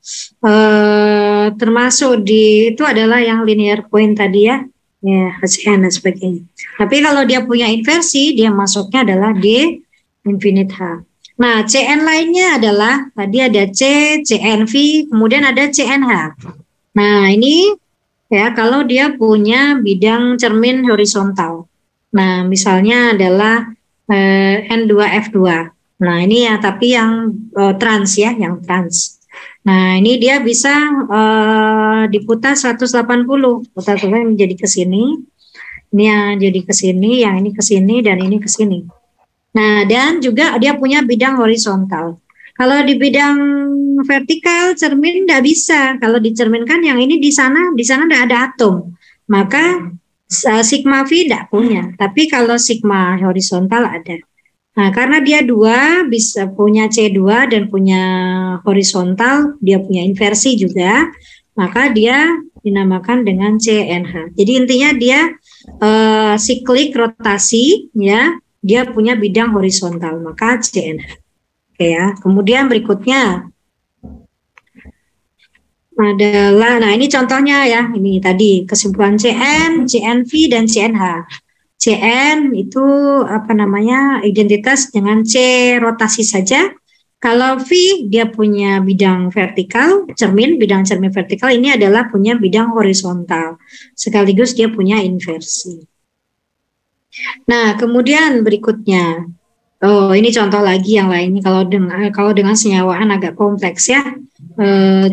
termasuk di itu adalah yang linear point tadi ya, HCN dan sebagainya. Tapi kalau dia punya inversi, dia masuknya adalah D infinite H. Nah, CN lainnya adalah tadi ada C, CNV, kemudian ada CNH. Nah, ini ya kalau dia punya bidang cermin horizontal. Nah, misalnya adalah N2F2. Nah, ini ya, tapi yang trans ya, yang trans. Nah, ini dia bisa diputar 180, putar menjadi ke sini. Ini yang jadi ke sini, yang ini ke sini, dan ini ke sini. Nah, dan juga dia punya bidang horizontal. Kalau di bidang vertikal cermin tidak bisa. Kalau dicerminkan yang ini di sana tidak ada atom. Maka sigma V tidak punya. Tapi kalau sigma horizontal ada. Nah, karena dia 2 bisa punya C2 dan punya horizontal, dia punya inversi juga, maka dia dinamakan dengan CNH. Jadi intinya dia siklik rotasi ya, dia punya bidang horizontal, maka CNH. Oke ya. Kemudian berikutnya adalah, nah ini contohnya ya, ini tadi kesimpulan CN, CNV dan CNH. CN itu identitas dengan C rotasi saja. Kalau V dia punya bidang vertikal, bidang cermin vertikal, ini adalah punya bidang horizontal. Sekaligus dia punya inversi. Nah, kemudian berikutnya, ini contoh lagi yang lainnya. Kalau dengan senyawaan agak kompleks ya.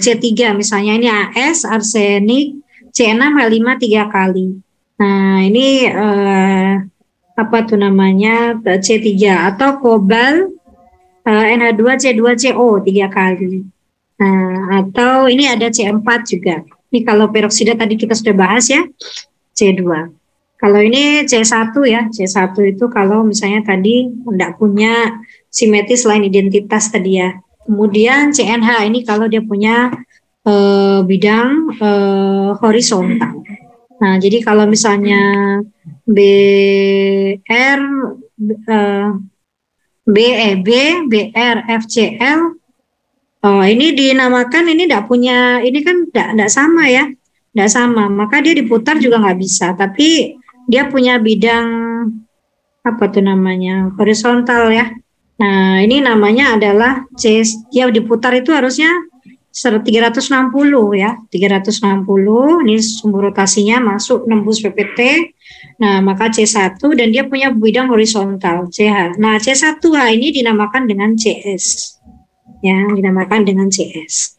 C3 misalnya ini AS, arsenik, C6, H5 3 kali. Nah, ini C3 atau kobal NH2 C2CO 3 kali. Nah, atau ini ada C4 juga. Ini kalau peroksida tadi kita sudah bahas ya, C2. Kalau ini C1 ya, C1 itu kalau misalnya tadi tidak punya simetri selain identitas tadi ya. Kemudian CNH ini kalau dia punya bidang horizontal. Nah, jadi kalau misalnya BR, FCL, ini dinamakan, ini tidak punya, ini kan tidak sama ya, tidak sama, maka dia diputar juga nggak bisa, tapi dia punya bidang apa tuh namanya, horizontal ya. Nah, ini namanya adalah C, ya diputar itu harusnya 360 ya, 360, ini sumbu rotasinya masuk nembus PPT, nah maka C1 dan dia punya bidang horizontal, CH. Nah, C1H ini dinamakan dengan CS, ya, dinamakan dengan CS.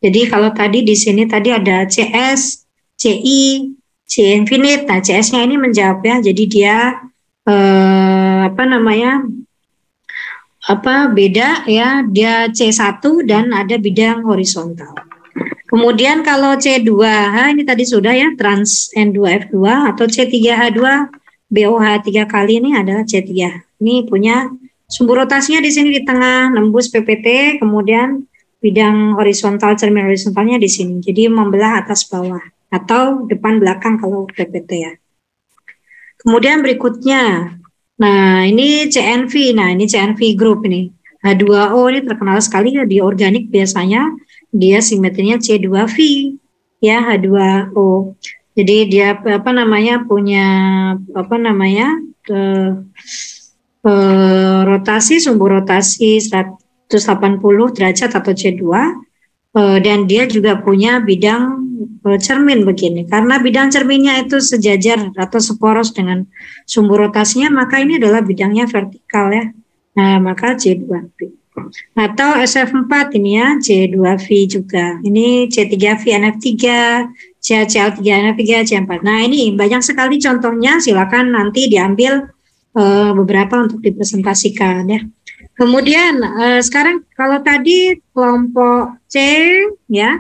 Jadi kalau tadi di sini tadi ada CS, CI, C infinite, nah CS-nya ini menjawab ya, jadi dia beda ya, dia C1 dan ada bidang horizontal. Kemudian kalau C2H ini tadi sudah ya, trans N2F2 atau C3H2 BOH 3 kali, ini adalah C3. Ini punya sumbu rotasinya di sini di tengah nembus PPT, kemudian bidang horizontal, cermin horizontalnya di sini. Jadi membelah atas bawah atau depan belakang kalau PPT ya. Kemudian berikutnya, nah ini CNV, nah ini CNV group ini. H2O ini terkenal sekali ya di organik, biasanya dia simetrinya C2V ya, H2O. Jadi dia punya rotasi, sumbu rotasi 180 derajat atau C2, dan dia juga punya bidang cermin begini. Karena bidang cerminnya itu sejajar atau seporos dengan sumbu rotasinya, maka ini adalah bidangnya vertikal ya. Nah, maka C2V. Atau SF4 ini ya, C2V juga. Ini C3V NF3, CHCl3 NF3, C4. Nah, ini banyak sekali contohnya, silakan nanti diambil beberapa untuk dipresentasikan ya. Kemudian sekarang kalau tadi kelompok C ya,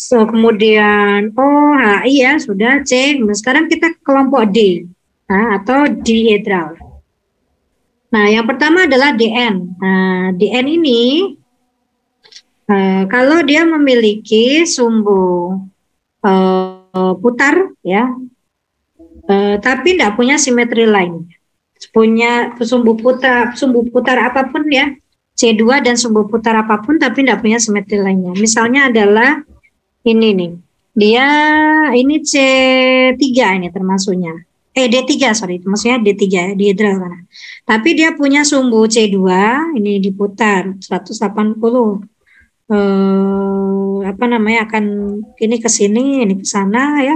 kemudian O, HI ya sudah C. Sekarang kita kelompok D, atau dihedral. Nah, yang pertama adalah DN. Nah, DN ini kalau dia memiliki sumbu putar ya, tapi tidak punya simetri lain, punya sumbu putar apapun ya, C2 dan sumbu putar apapun, tapi tidak punya simetri lainnya. Misalnya adalah ini nih, dia ini C3 ini termasuknya. D3 maksudnya D3 ya, dihedral kan. Tapi dia punya sumbu C2 ini diputar 180. Akan ini ke sini, ini ke sana ya.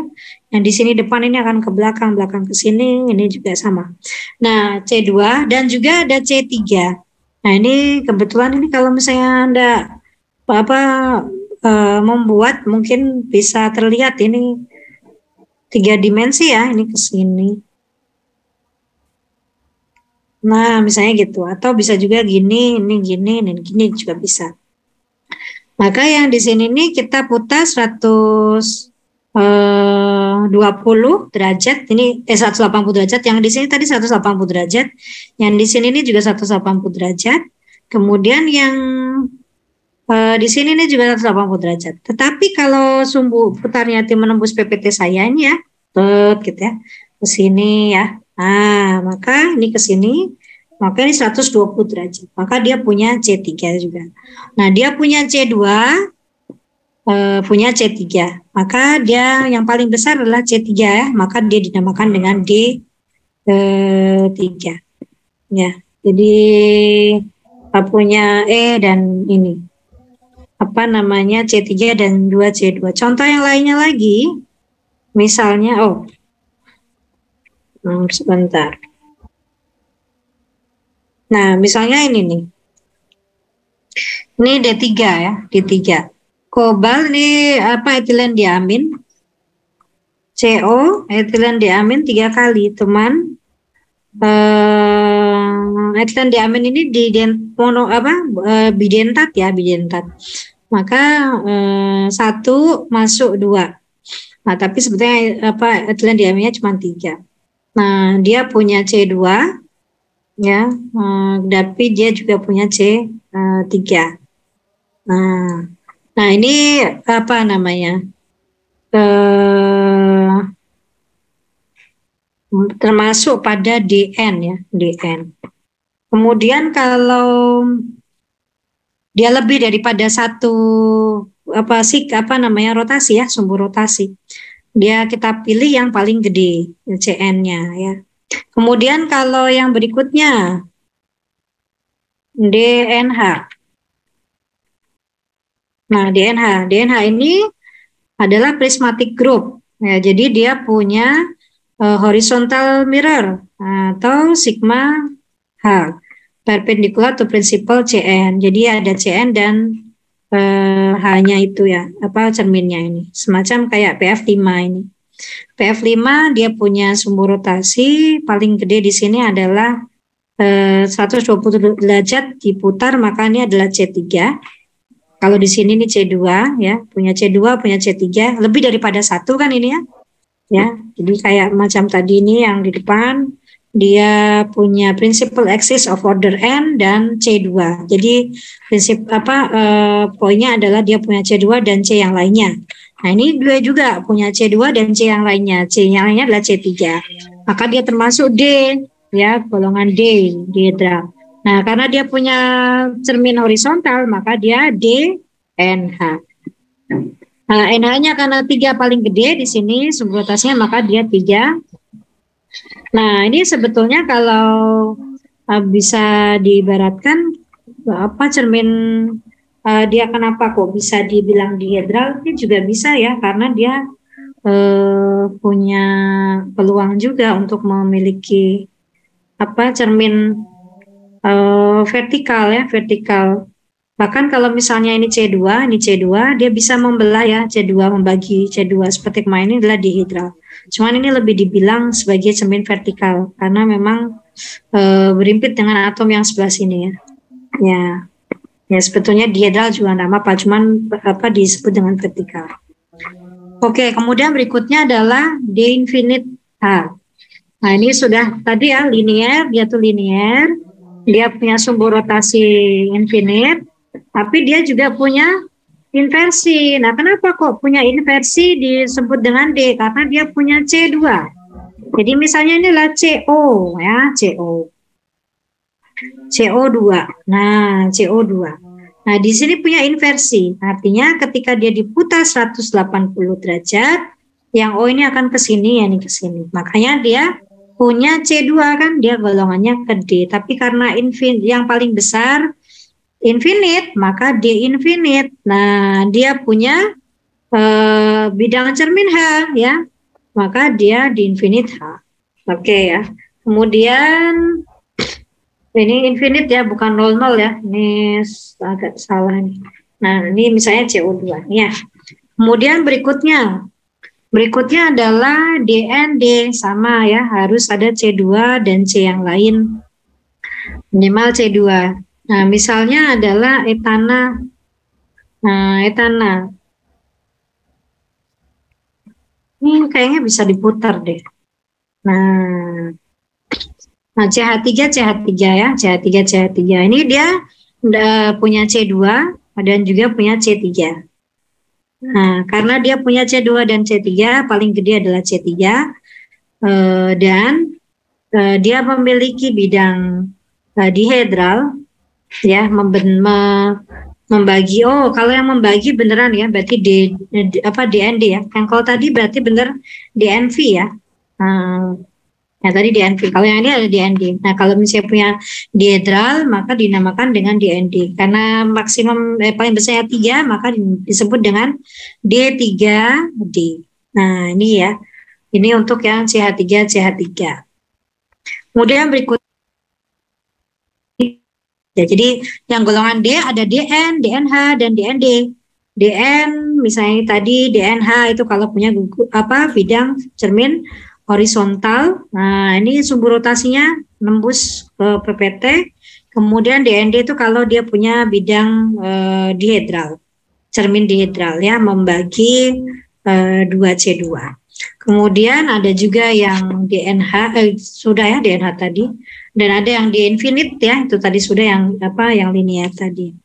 Yang di sini depan ini akan ke belakang ke sini, ini juga sama. Nah, C2 dan juga ada C3. Nah, ini kebetulan ini kalau misalnya Anda membuat mungkin bisa terlihat ini 3 dimensi ya, ini ke sini. Nah, misalnya gitu, atau bisa juga gini, ini gini, ini gini juga bisa. Maka yang di sini nih kita putar 120 derajat, ini 180 derajat, yang di sini tadi 180 derajat, yang di sini ini juga 180 derajat. Kemudian yang di sini ini juga 180 derajat. Tetapi kalau sumbu putarnya menembus PPT saya ini ya, gitu ya, ke sini ya. Nah, maka ini ke sini, maka ini 120 derajat. Maka dia punya C3 juga. Nah, dia punya C2, punya C3. Maka dia yang paling besar adalah C3 ya, maka dia dinamakan dengan D3. Ya, jadi punya dan ini C3 dan 2C2. Contoh yang lainnya lagi, misalnya, sebentar. Nah, misalnya ini nih. Ini D3 ya, D3. Kobal ini etilen diamin. CO, etilen diamin 3 kali, teman. Etilen diamin ini bidentat ya, bidentat. Maka 1 masuk 2. Nah, tapi sebetulnya etilen diaminnya cuma 3. Nah, dia punya C2 ya, tapi dia juga punya C3. Nah, ini termasuk pada DN ya, DN. Kemudian kalau dia lebih daripada satu rotasi ya, sumbu rotasi, dia kita pilih yang paling gede CN-nya ya. Kemudian kalau yang berikutnya DNH. Nah, DNH ini adalah prismatic group. Ya, jadi dia punya horizontal mirror atau sigma H, perpendicular to principal CN. Jadi ada CN dan H-nya itu ya, cerminnya ini. Semacam kayak PF5 ini. PF5 dia punya sumbu rotasi paling gede di sini adalah 120 derajat diputar, maka ini adalah C3. Kalau di sini ini C2 ya, punya C2, punya C3, lebih daripada satu kan ini ya. Ya, jadi kayak macam tadi ini yang di depan dia punya principal axis of order n dan C2. Jadi prinsip poinnya adalah dia punya C2 dan C yang lainnya. Nah, ini dia juga punya C2 dan C yang lainnya. C yang lainnya adalah C3. Maka dia termasuk D ya, golongan D dihedral. Nah, karena dia punya cermin horizontal, maka dia DNH. Nah, NH-nya karena 3 paling gede di sini sumbu rotasinya, maka dia 3. Nah, ini sebetulnya kalau bisa diibaratkan cermin dia kenapa kok bisa dibilang dihedral, ini juga bisa ya, karena dia punya peluang juga untuk memiliki cermin vertikal ya, vertikal. Bahkan kalau misalnya ini C2, dia bisa membelah ya, C2 membagi C2 seperti kemarin ini adalah dihedral. Cuman ini lebih dibilang sebagai cermin vertikal karena memang berimpit dengan atom yang sebelah sini ya. Ya sebetulnya dihedral juga nama apa, cuman disebut dengan vertikal. Oke, kemudian berikutnya adalah D infinite H. Nah, ini sudah tadi ya, linear, dia tuh linear. Dia punya sumbu rotasi infinite, tapi dia juga punya inversi. Nah, kenapa kok punya inversi disebut dengan D? Karena dia punya C2. Jadi misalnya inilah CO ya, CO2. Nah, CO2. Nah, di sini punya inversi. Artinya ketika dia diputar 180 derajat, yang O ini akan ke sini, ya ini ke sini. Makanya dia punya C2 kan, dia golongannya ke D. Tapi karena yang paling besar infinite, maka D infinite. Nah, dia punya bidang cermin H ya, maka dia D infinite H. Oke ya. Kemudian ini infinite ya, bukan 00 ya. Ini agak salah nih. Nah, ini misalnya CO2 ya. Kemudian berikutnya adalah DND, sama ya, harus ada C2 dan C yang lain, minimal C2. Nah, misalnya adalah etana. Nah, etana. Ini kayaknya bisa diputar deh. Nah, CH3 ya, CH3. Ini dia punya C2 dan juga punya C3. Nah, karena dia punya C2 dan C3, paling gede adalah C3, dan dia memiliki bidang dihedral, ya, membagi. Oh, kalau yang membagi beneran ya, berarti DND ya. Yang kalau tadi berarti bener DNV ya. Ya tadi DNV. Kalau yang ini ada DND. Nah, kalau misalnya punya dihedral, maka dinamakan dengan DND. Karena maksimum paling besarnya 3, maka disebut dengan D3D. Nah, ini ya. Ini untuk yang CH3. Kemudian berikut. Ya, jadi yang golongan D ada DN, DNH, dan DND. DN misalnya tadi DNH itu kalau punya bidang cermin horizontal. Nah, ini sumbu rotasinya nembus ke PPT. Kemudian DND itu kalau dia punya bidang dihedral, cermin dihedral ya, membagi 2C2. Kemudian ada juga yang DNH, sudah ya DNH tadi, dan ada yang di infinite ya, itu tadi sudah yang linear tadi.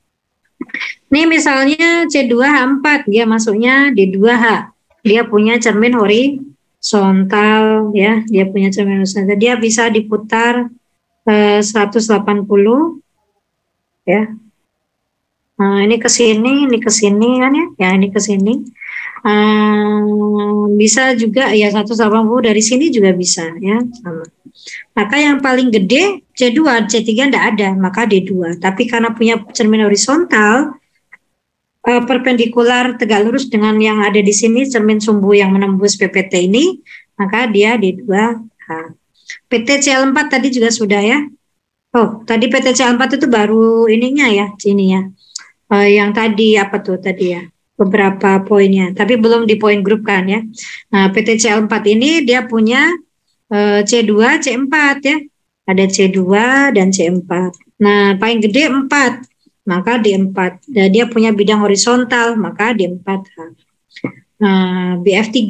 Ini misalnya C2H4, dia masuknya D2H, dia punya cermin horizontal ya, dia punya cermin horizontal, dia bisa diputar 180 ya. Nah, ini ke sini kan ya, ini ke sini. Bisa juga ya 180 dari sini juga bisa ya sama. Maka yang paling gede C2, C3 enggak ada, maka D2. Tapi karena punya cermin horizontal perpendikular tegak lurus dengan yang ada di sini cermin sumbu yang menembus PPT ini, maka dia D2H. PTCL4 tadi juga sudah ya. Oh, tadi PTCL4 itu baru ininya ya, sini ya. Yang tadi apa tuh tadi ya? Beberapa poinnya, tapi belum di poin grup kan ya. Nah, PTCL4 ini dia punya C2, C4 ya. Ada C2 dan C4. Nah, paling gede 4, maka D4. Dan dia punya bidang horizontal, maka D4. Nah, BF3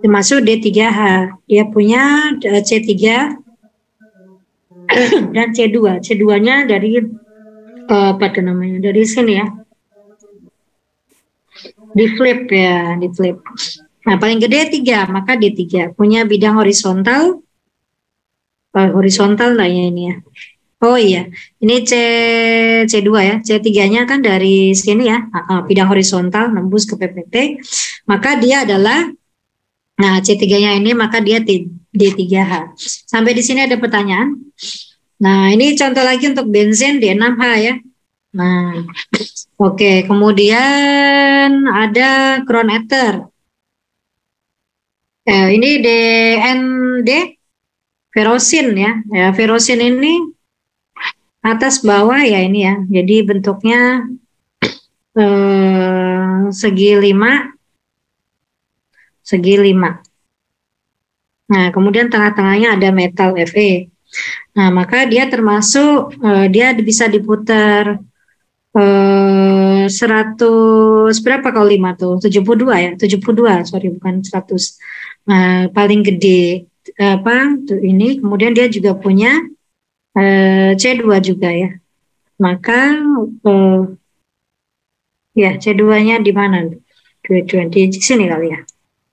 termasuk D3H. Dia punya C3 dan C2. C2-nya dari apa tuh namanya? Dari sini ya. Di flip ya, di flip. Nah, paling gede 3, maka D3. Punya bidang horizontal. Horizontal lah ya ini ya. Oh iya, ini C2 ya. C3-nya kan dari sini ya, bidang horizontal nembus ke PPT. Maka dia adalah, nah C3-nya ini maka dia D3H. Sampai di sini ada pertanyaan. Nah, ini contoh lagi untuk benzen D6H ya. Nah, oke. Kemudian ada crown ether. Ini DND ferosin ya. Ya, ferosin ini atas bawah ya ini ya. Jadi bentuknya segi 5. Nah, kemudian tengah-tengahnya ada metal Fe. Nah, maka dia termasuk dia bisa diputar 100 berapa kali 5 tuh? 72 ya, 72, sorry bukan 100. Nah, paling gede apa tuh ini, kemudian dia juga punya C2 juga ya. Maka ya C2-nya di mana? Di sini kali ya.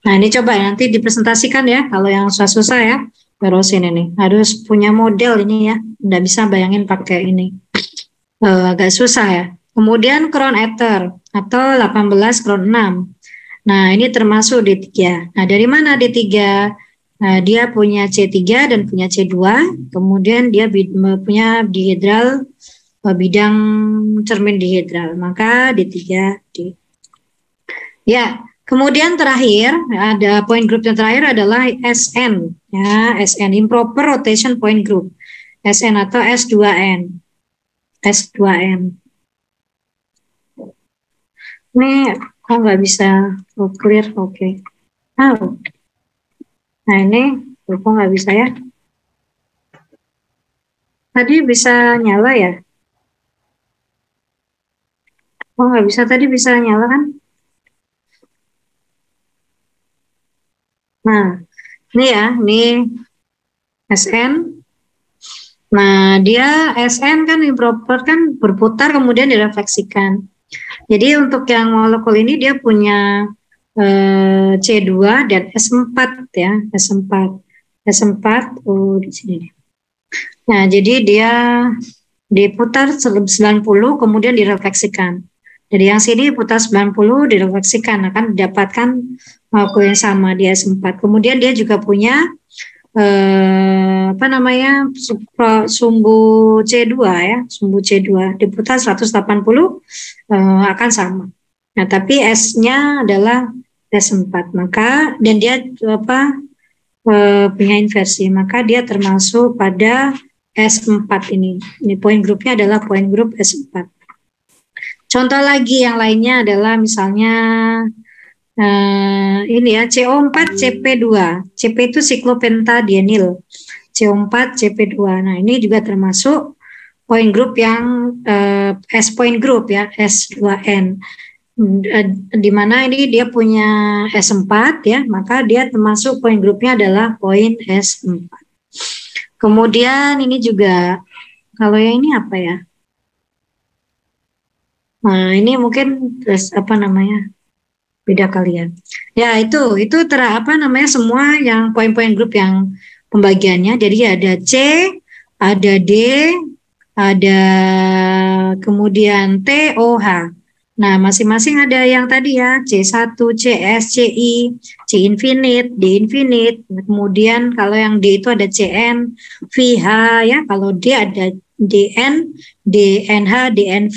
Nah, ini coba nanti dipresentasikan ya, kalau yang susah-susah ya, ferosin ini. Harus punya model ini ya, nggak bisa bayangin pakai ini. Agak susah ya. Kemudian crown ether atau 18 crown 6. Nah, ini termasuk D3. Nah, dari mana D3? Nah, dia punya C3 dan punya C2. Kemudian dia punya dihedral, bidang cermin dihedral. Maka D3. Ya, kemudian terakhir ada point group yang terakhir adalah SN. Ya, SN improper rotation point group. SN atau S2N. S2N. Ini kok nggak bisa clear? Oke. Oh. Nah ini kok nggak bisa ya? Tadi bisa nyala ya? Oh nggak bisa, tadi bisa nyala kan? Nah ini ya, ini SN. Nah dia SN kan improper kan berputar kemudian direfleksikan. Jadi untuk yang molekul ini dia punya C2 dan S4 ya, S4 oh di sini. Nah, jadi dia diputar 90 kemudian direfleksikan. Jadi yang sini putar 90 direfleksikan akan didapatkan molekul yang sama di S4. Kemudian dia juga punya apa namanya sumbu C2 ya, sumbu C2 diputar 180 akan sama. Nah, tapi S-nya adalah S4, maka dan dia punya inversi, maka dia termasuk pada S4 ini. Ini poin grupnya adalah poin grup S4. Contoh lagi yang lainnya adalah misalnya ini ya, CO4 CP2. CP itu siklopentadienil. CO4 CP2. Nah, ini juga termasuk point group yang S point group ya, S2N. Di mana ini dia punya S4 ya, maka dia termasuk point grupnya adalah point S4. Kemudian ini juga kalau yang ini apa ya? Nah, ini mungkin terus apa namanya? Beda kalian. Ya, itu apa namanya semua yang poin-poin grup yang pembagiannya. Jadi ada C, ada D, ada kemudian T, O, H. Nah, masing-masing ada yang tadi ya, C1, CS, CI, C infinite, D infinite. Kemudian kalau yang D itu ada CN, VH ya. Kalau D ada DN, DNH, DNV,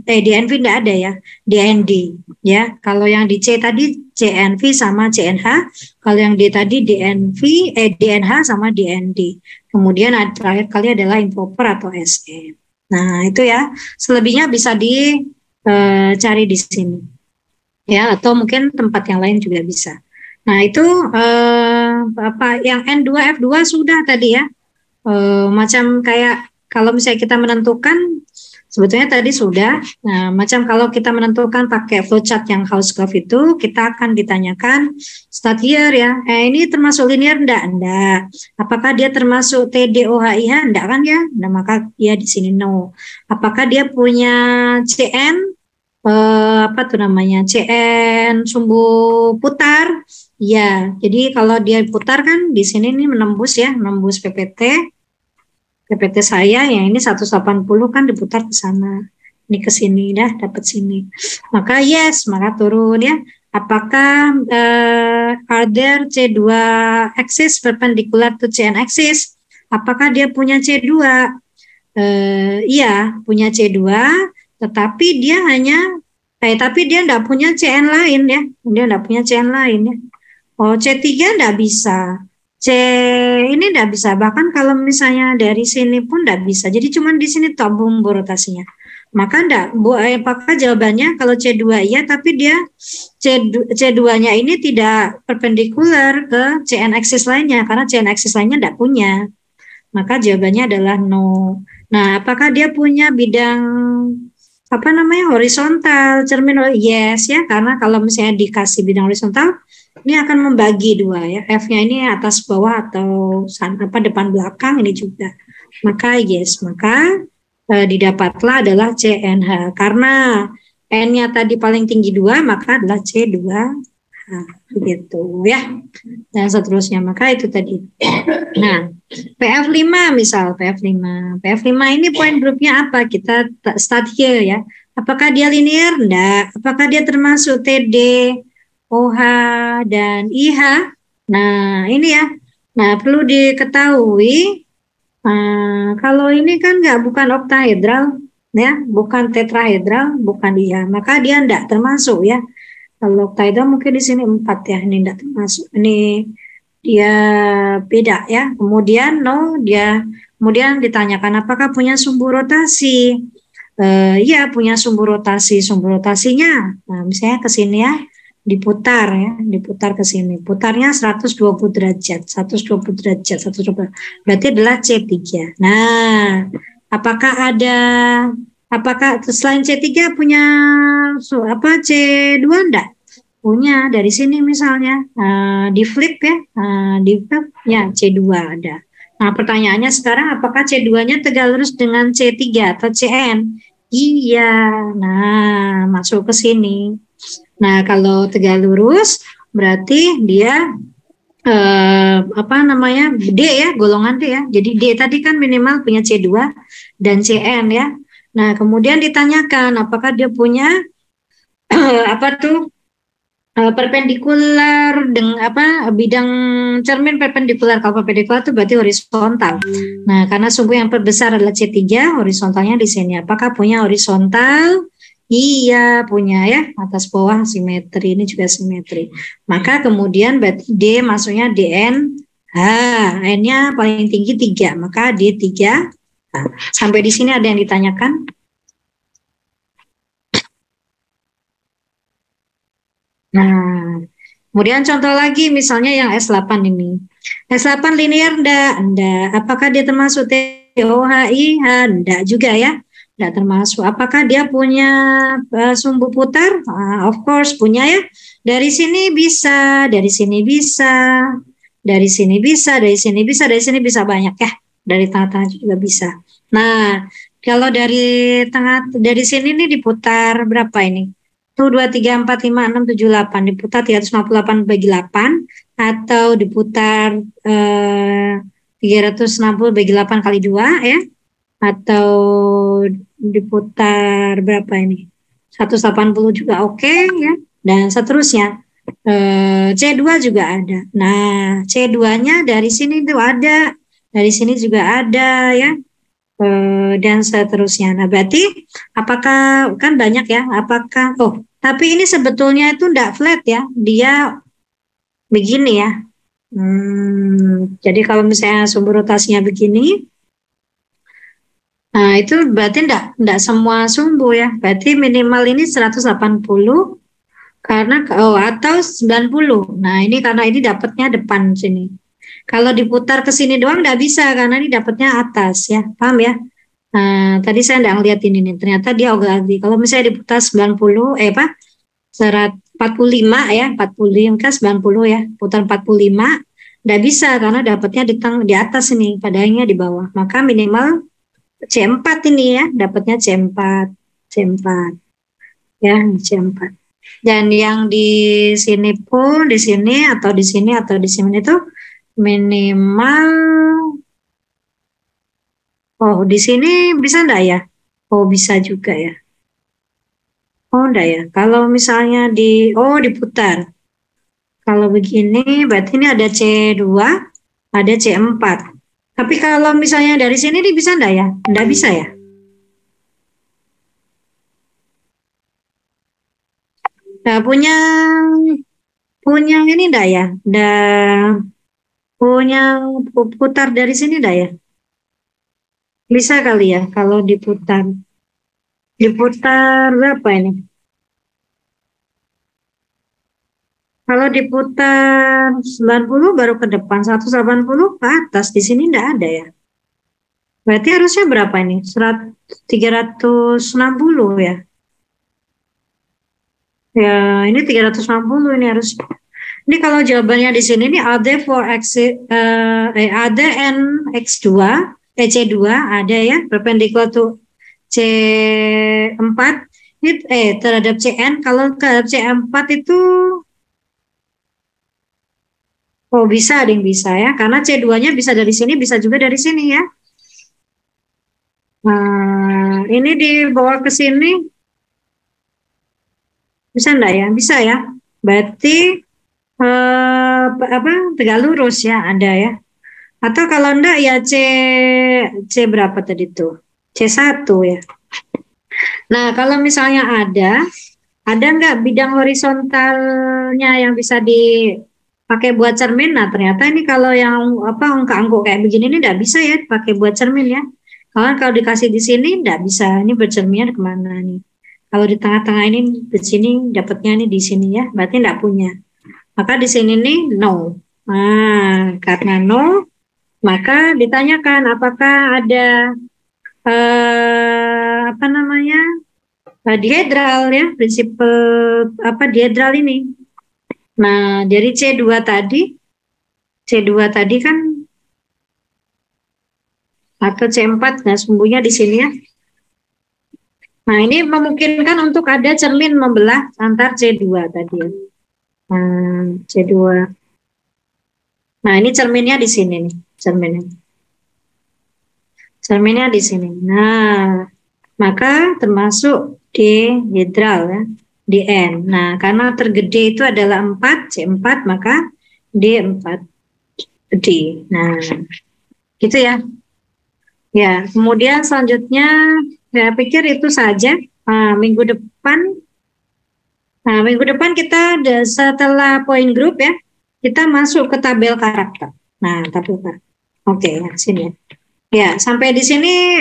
DNV enggak ada ya, DND ya. Kalau yang di C tadi CNV sama CNH, kalau yang D tadi DNH sama DND. Kemudian terakhir kali adalah improper atau SN. Nah, itu ya. Selebihnya bisa cari di sini ya, atau mungkin tempat yang lain juga bisa. Nah, itu apa yang N2 F2 sudah tadi ya, macam kayak kalau misalnya kita menentukan sebetulnya tadi sudah. Nah, macam kalau kita menentukan pakai flowchart yang Hauskopf itu, kita akan ditanyakan start here ya, ini termasuk linear enggak, apakah dia termasuk TDOHIH enggak kan ya, nah maka dia di sini no. Apakah dia punya CN CN sumbu putar ya, jadi kalau dia putar kan di sini nih menembus PPT saya yang ini 180 kan diputar ke sana, ini ke sini dah dapat sini, maka yes, maka turun ya. Apakah are there C2 axis perpendicular to CN axis? Apakah dia punya C2? Iya, punya C2, tetapi dia tapi dia enggak punya CN lain ya. Dia enggak punya CN lain ya. Oh, C3 enggak bisa. Ini enggak bisa. Bahkan kalau misalnya dari sini pun enggak bisa. Jadi cuma di sini tok bumbu rotasinya. Maka enggak, apakah jawabannya kalau C2 iya, tapi dia C2-nya ini tidak perpendikular ke CN axis lainnya, karena CN axis lainnya enggak punya. Maka jawabannya adalah no. Nah, apakah dia punya bidang horizontal cermin? Yes ya, karena kalau misalnya dikasih bidang horizontal, ini akan membagi dua ya, F-nya ini atas bawah atau depan belakang ini juga. Maka yes, maka didapatlah adalah CNH. Karena N-nya tadi paling tinggi 2, maka adalah C2H. Begitu ya. Dan seterusnya. Maka itu tadi. Nah, PF5 misal, PF5 ini point grupnya apa? Kita start here ya. Apakah dia linear? Enggak. Apakah dia termasuk TD, OH, dan IH? Nah, ini ya. Nah, perlu diketahui kalau ini kan bukan oktahedral ya, bukan tetrahedral, bukan dia, maka dia enggak termasuk ya. Kalau oktahedral mungkin di sini 4 ya, ini enggak termasuk. Ini dia beda ya. Kemudian kemudian ditanyakan apakah punya sumbu rotasi. Iya, punya sumbu rotasi. Sumbu rotasinya nah misalnya ke sini ya, diputar ke sini. Putarnya 120 derajat. Berarti adalah C3. Nah, apakah selain C3 punya C2 enggak? Punya, dari sini misalnya di flip ya, C2 ada. Nah, pertanyaannya sekarang apakah C2-nya tegak lurus dengan C3 atau CN? Iya. Nah, masuk ke sini. Nah, kalau tegak lurus berarti dia D ya, golongan D ya. Jadi D tadi kan minimal punya C2 dan CN ya. Nah, kemudian ditanyakan apakah dia punya perpendikular dengan bidang cermin perpendikular. Kalau perpendikular itu berarti horizontal. Nah, karena sumbu yang terbesar adalah C3, horizontalnya di sini. Apakah punya horizontal? Iya, punya ya, atas bawah simetri, ini juga simetri. Maka kemudian berarti D masuknya DN, N-nya paling tinggi 3, maka D3. Nah, sampai di sini ada yang ditanyakan? Nah, kemudian contoh lagi misalnya yang S8 ini. S8 linear enggak. Apakah dia termasuk TOHI? Enggak juga ya. Enggak termasuk. Apakah dia punya sumbu putar? Of course punya ya. Dari sini bisa, dari sini bisa, dari sini bisa, dari sini bisa, dari sini bisa banyak ya. Dari tengah-tengah juga bisa. Nah, kalau dari sini nih diputar berapa ini? 1, 2, 3, 4, 5, 6, 7, 8. Diputar 358 bagi 8. Atau diputar 360 bagi 8 kali 2 ya. Atau diputar berapa ini? 180 juga oke ya, dan seterusnya. C2 juga ada. Nah, C2-nya dari sini tuh ada, dari sini juga ada ya, dan seterusnya. Nah, berarti apakah kan banyak ya? Apakah tapi ini sebetulnya itu enggak flat ya, dia begini ya. Jadi kalau misalnya sumbu rotasinya begini, nah itu berarti enggak semua sumbu ya. Berarti minimal ini 180 karena atau 90. Nah, ini karena ini dapatnya depan sini. Kalau diputar ke sini doang enggak bisa karena ini dapatnya atas ya. Paham ya? Nah, tadi saya enggak ngeliat ini nih. Ternyata dia ganti. Kalau misalnya diputar 90 45 ya, 45 kan 90 ya. Putar 45 enggak bisa karena dapatnya di atas ini, padahalnya di bawah. Maka minimal C4 ini ya, dapatnya C4 ya, C4. Dan yang di sini pun, di sini atau di sini atau di sini itu minimal, di sini bisa enggak ya? Bisa juga ya. Enggak ya. Kalau misalnya diputar. Kalau begini berarti ini ada C2, ada C4. Tapi kalau misalnya dari sini ini bisa enggak ya? Enggak bisa ya? Nah, punya ini enggak ya? Punya putar dari sini enggak ya? Bisa kali ya kalau diputar. Diputar berapa ini? Kalau diputar 90 baru ke depan, 180 ke atas. Di sini enggak ada ya. Berarti harusnya berapa ini? 360 ya. Ya, ini 360 ini harus. Ini kalau jawabannya di sini ini AD for X, AD N X2, C2 ada ya, perpendicular to C4 ini terhadap CN. Kalau terhadap C4 itu bisa, ada yang bisa ya, karena C2-nya bisa dari sini, bisa juga dari sini ya. Nah, ini dibawa ke sini, bisa enggak ya? Bisa ya. Berarti tegak lurus ya, ada ya. Atau kalau enggak ya C berapa tadi tuh? C1 ya. Nah, kalau misalnya ada enggak bidang horizontalnya yang bisa dipakai buat cermin? Nah, ternyata ini kalau yang angka-angka kayak begini ini enggak bisa ya dipakai buat cermin ya. Kalau dikasih di sini enggak bisa. Ini bercerminnya kemana nih? Kalau di tengah-tengah ini, di sini dapatnya ini di sini ya, berarti enggak punya. Maka di sini nih no. Nah, karena no, maka ditanyakan apakah ada dihedral ya, prinsip dihedral ini. Nah, dari C2 tadi kan atau C4, nah sumbunya di sini ya. Nah, ini memungkinkan untuk ada cermin membelah antar C2 tadi ya. Nah, C2. Nah, ini cerminnya di sini nih, cerminnya di sini. Nah, maka termasuk dihedral ya, di N. Nah, karena tergede itu adalah 4, C4, maka D4D. Nah, gitu ya. Ya, kemudian selanjutnya saya pikir itu saja. Minggu depan kita setelah point group ya, kita masuk ke tabel karakter. Nah, tabel karakter. Oke, sini. Ya, sampai di sini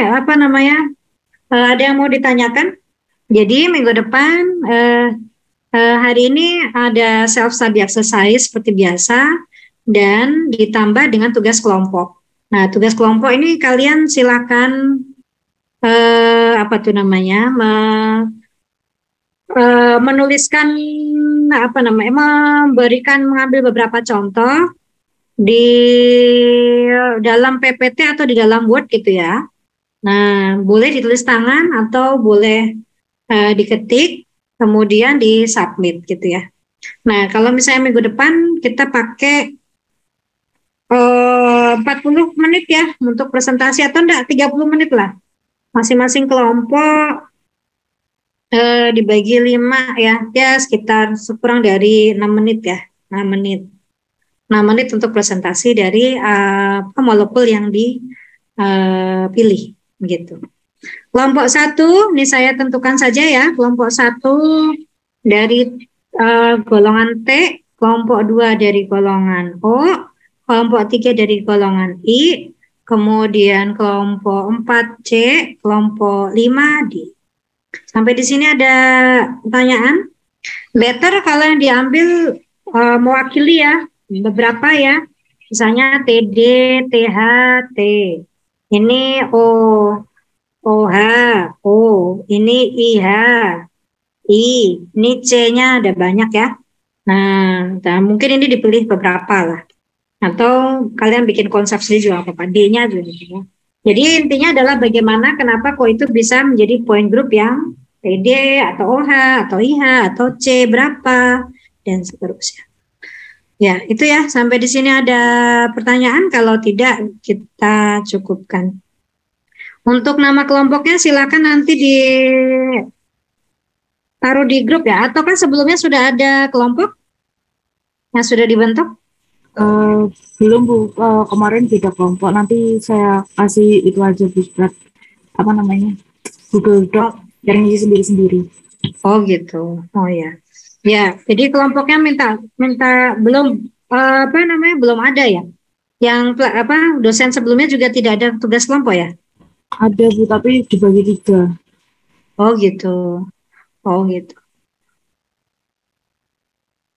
ada yang mau ditanyakan? Jadi minggu depan hari ini ada self study exercise seperti biasa dan ditambah dengan tugas kelompok. Nah, tugas kelompok ini kalian silakan menuliskan mengambil beberapa contoh di dalam PPT atau di dalam Word gitu ya. Nah, boleh ditulis tangan atau boleh diketik kemudian disubmit gitu ya. Nah, kalau misalnya minggu depan kita pakai 40 menit ya untuk presentasi, atau enggak 30 menit lah. Masing-masing kelompok dibagi 5 ya. Ya sekitar kurang dari 6 menit ya. 6 menit. 6 menit untuk presentasi dari molekul yang dipilih gitu. Kelompok 1, ini saya tentukan saja ya. Kelompok 1 dari golongan T, kelompok 2 dari golongan O, kelompok 3 dari golongan I, kemudian kelompok 4 C, kelompok 5 D. Sampai di sini ada pertanyaan? Letter kalau yang diambil mewakili ya, beberapa ya. Misalnya TD, TH, T. Ini O, OH, O. Ini IH, I. Ini C-nya ada banyak ya. Nah, mungkin ini dipilih beberapa lah. Atau kalian bikin konsep sendiri juga apa-apa. D-nya juga gitu ya. Jadi intinya adalah bagaimana kenapa kok itu bisa menjadi point group yang TD atau OH atau IH atau C berapa dan seterusnya. Ya, itu ya. Sampai di sini ada pertanyaan, kalau tidak kita cukupkan. Untuk nama kelompoknya silakan nanti taruh di grup ya, atau kan sebelumnya sudah ada kelompok yang sudah dibentuk? Belum Bu, kemarin beda kelompok. Nanti saya kasih itu aja Bu, apa namanya, Google Doc yang ngisi sendiri-sendiri. Oh gitu, oh ya. Ya, jadi kelompoknya minta belum belum ada ya. Yang dosen sebelumnya juga tidak ada tugas kelompok ya? Ada Bu, tapi dibagi 3. Oh gitu, oh gitu.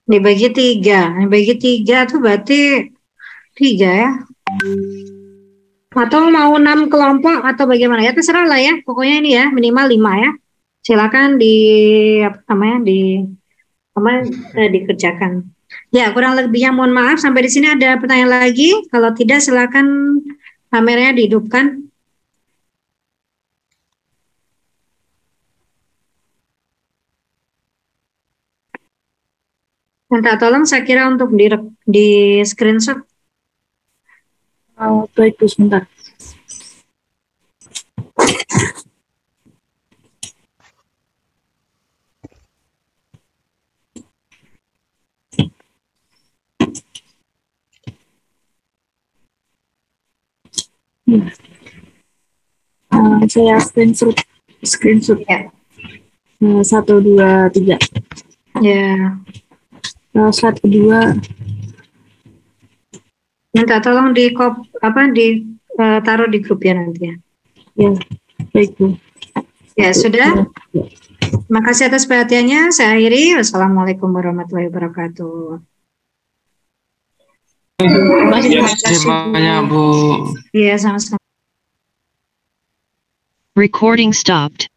Dibagi 3 tuh berarti 3 ya. Atau mau 6 kelompok atau bagaimana ya, terserah lah ya. Pokoknya ini ya minimal 5 ya. Silakan dikerjakan. Ya kurang lebihnya mohon maaf. Sampai di sini ada pertanyaan lagi. Kalau tidak silakan kameranya dihidupkan. Minta tolong saya kira untuk di screenshot. Baik Bu, sebentar. Saya screenshot ya. 1, 2, 3. Ya. Slide kedua. Minta tolong taruh di grup ya nanti ya. Ya, baik Bu. Ya sudah. Terima kasih atas perhatiannya. Saya akhiri. Wassalamualaikum warahmatullahi wabarakatuh. Terima kasih banyak Bu. Iya, sama-sama. Recording stopped.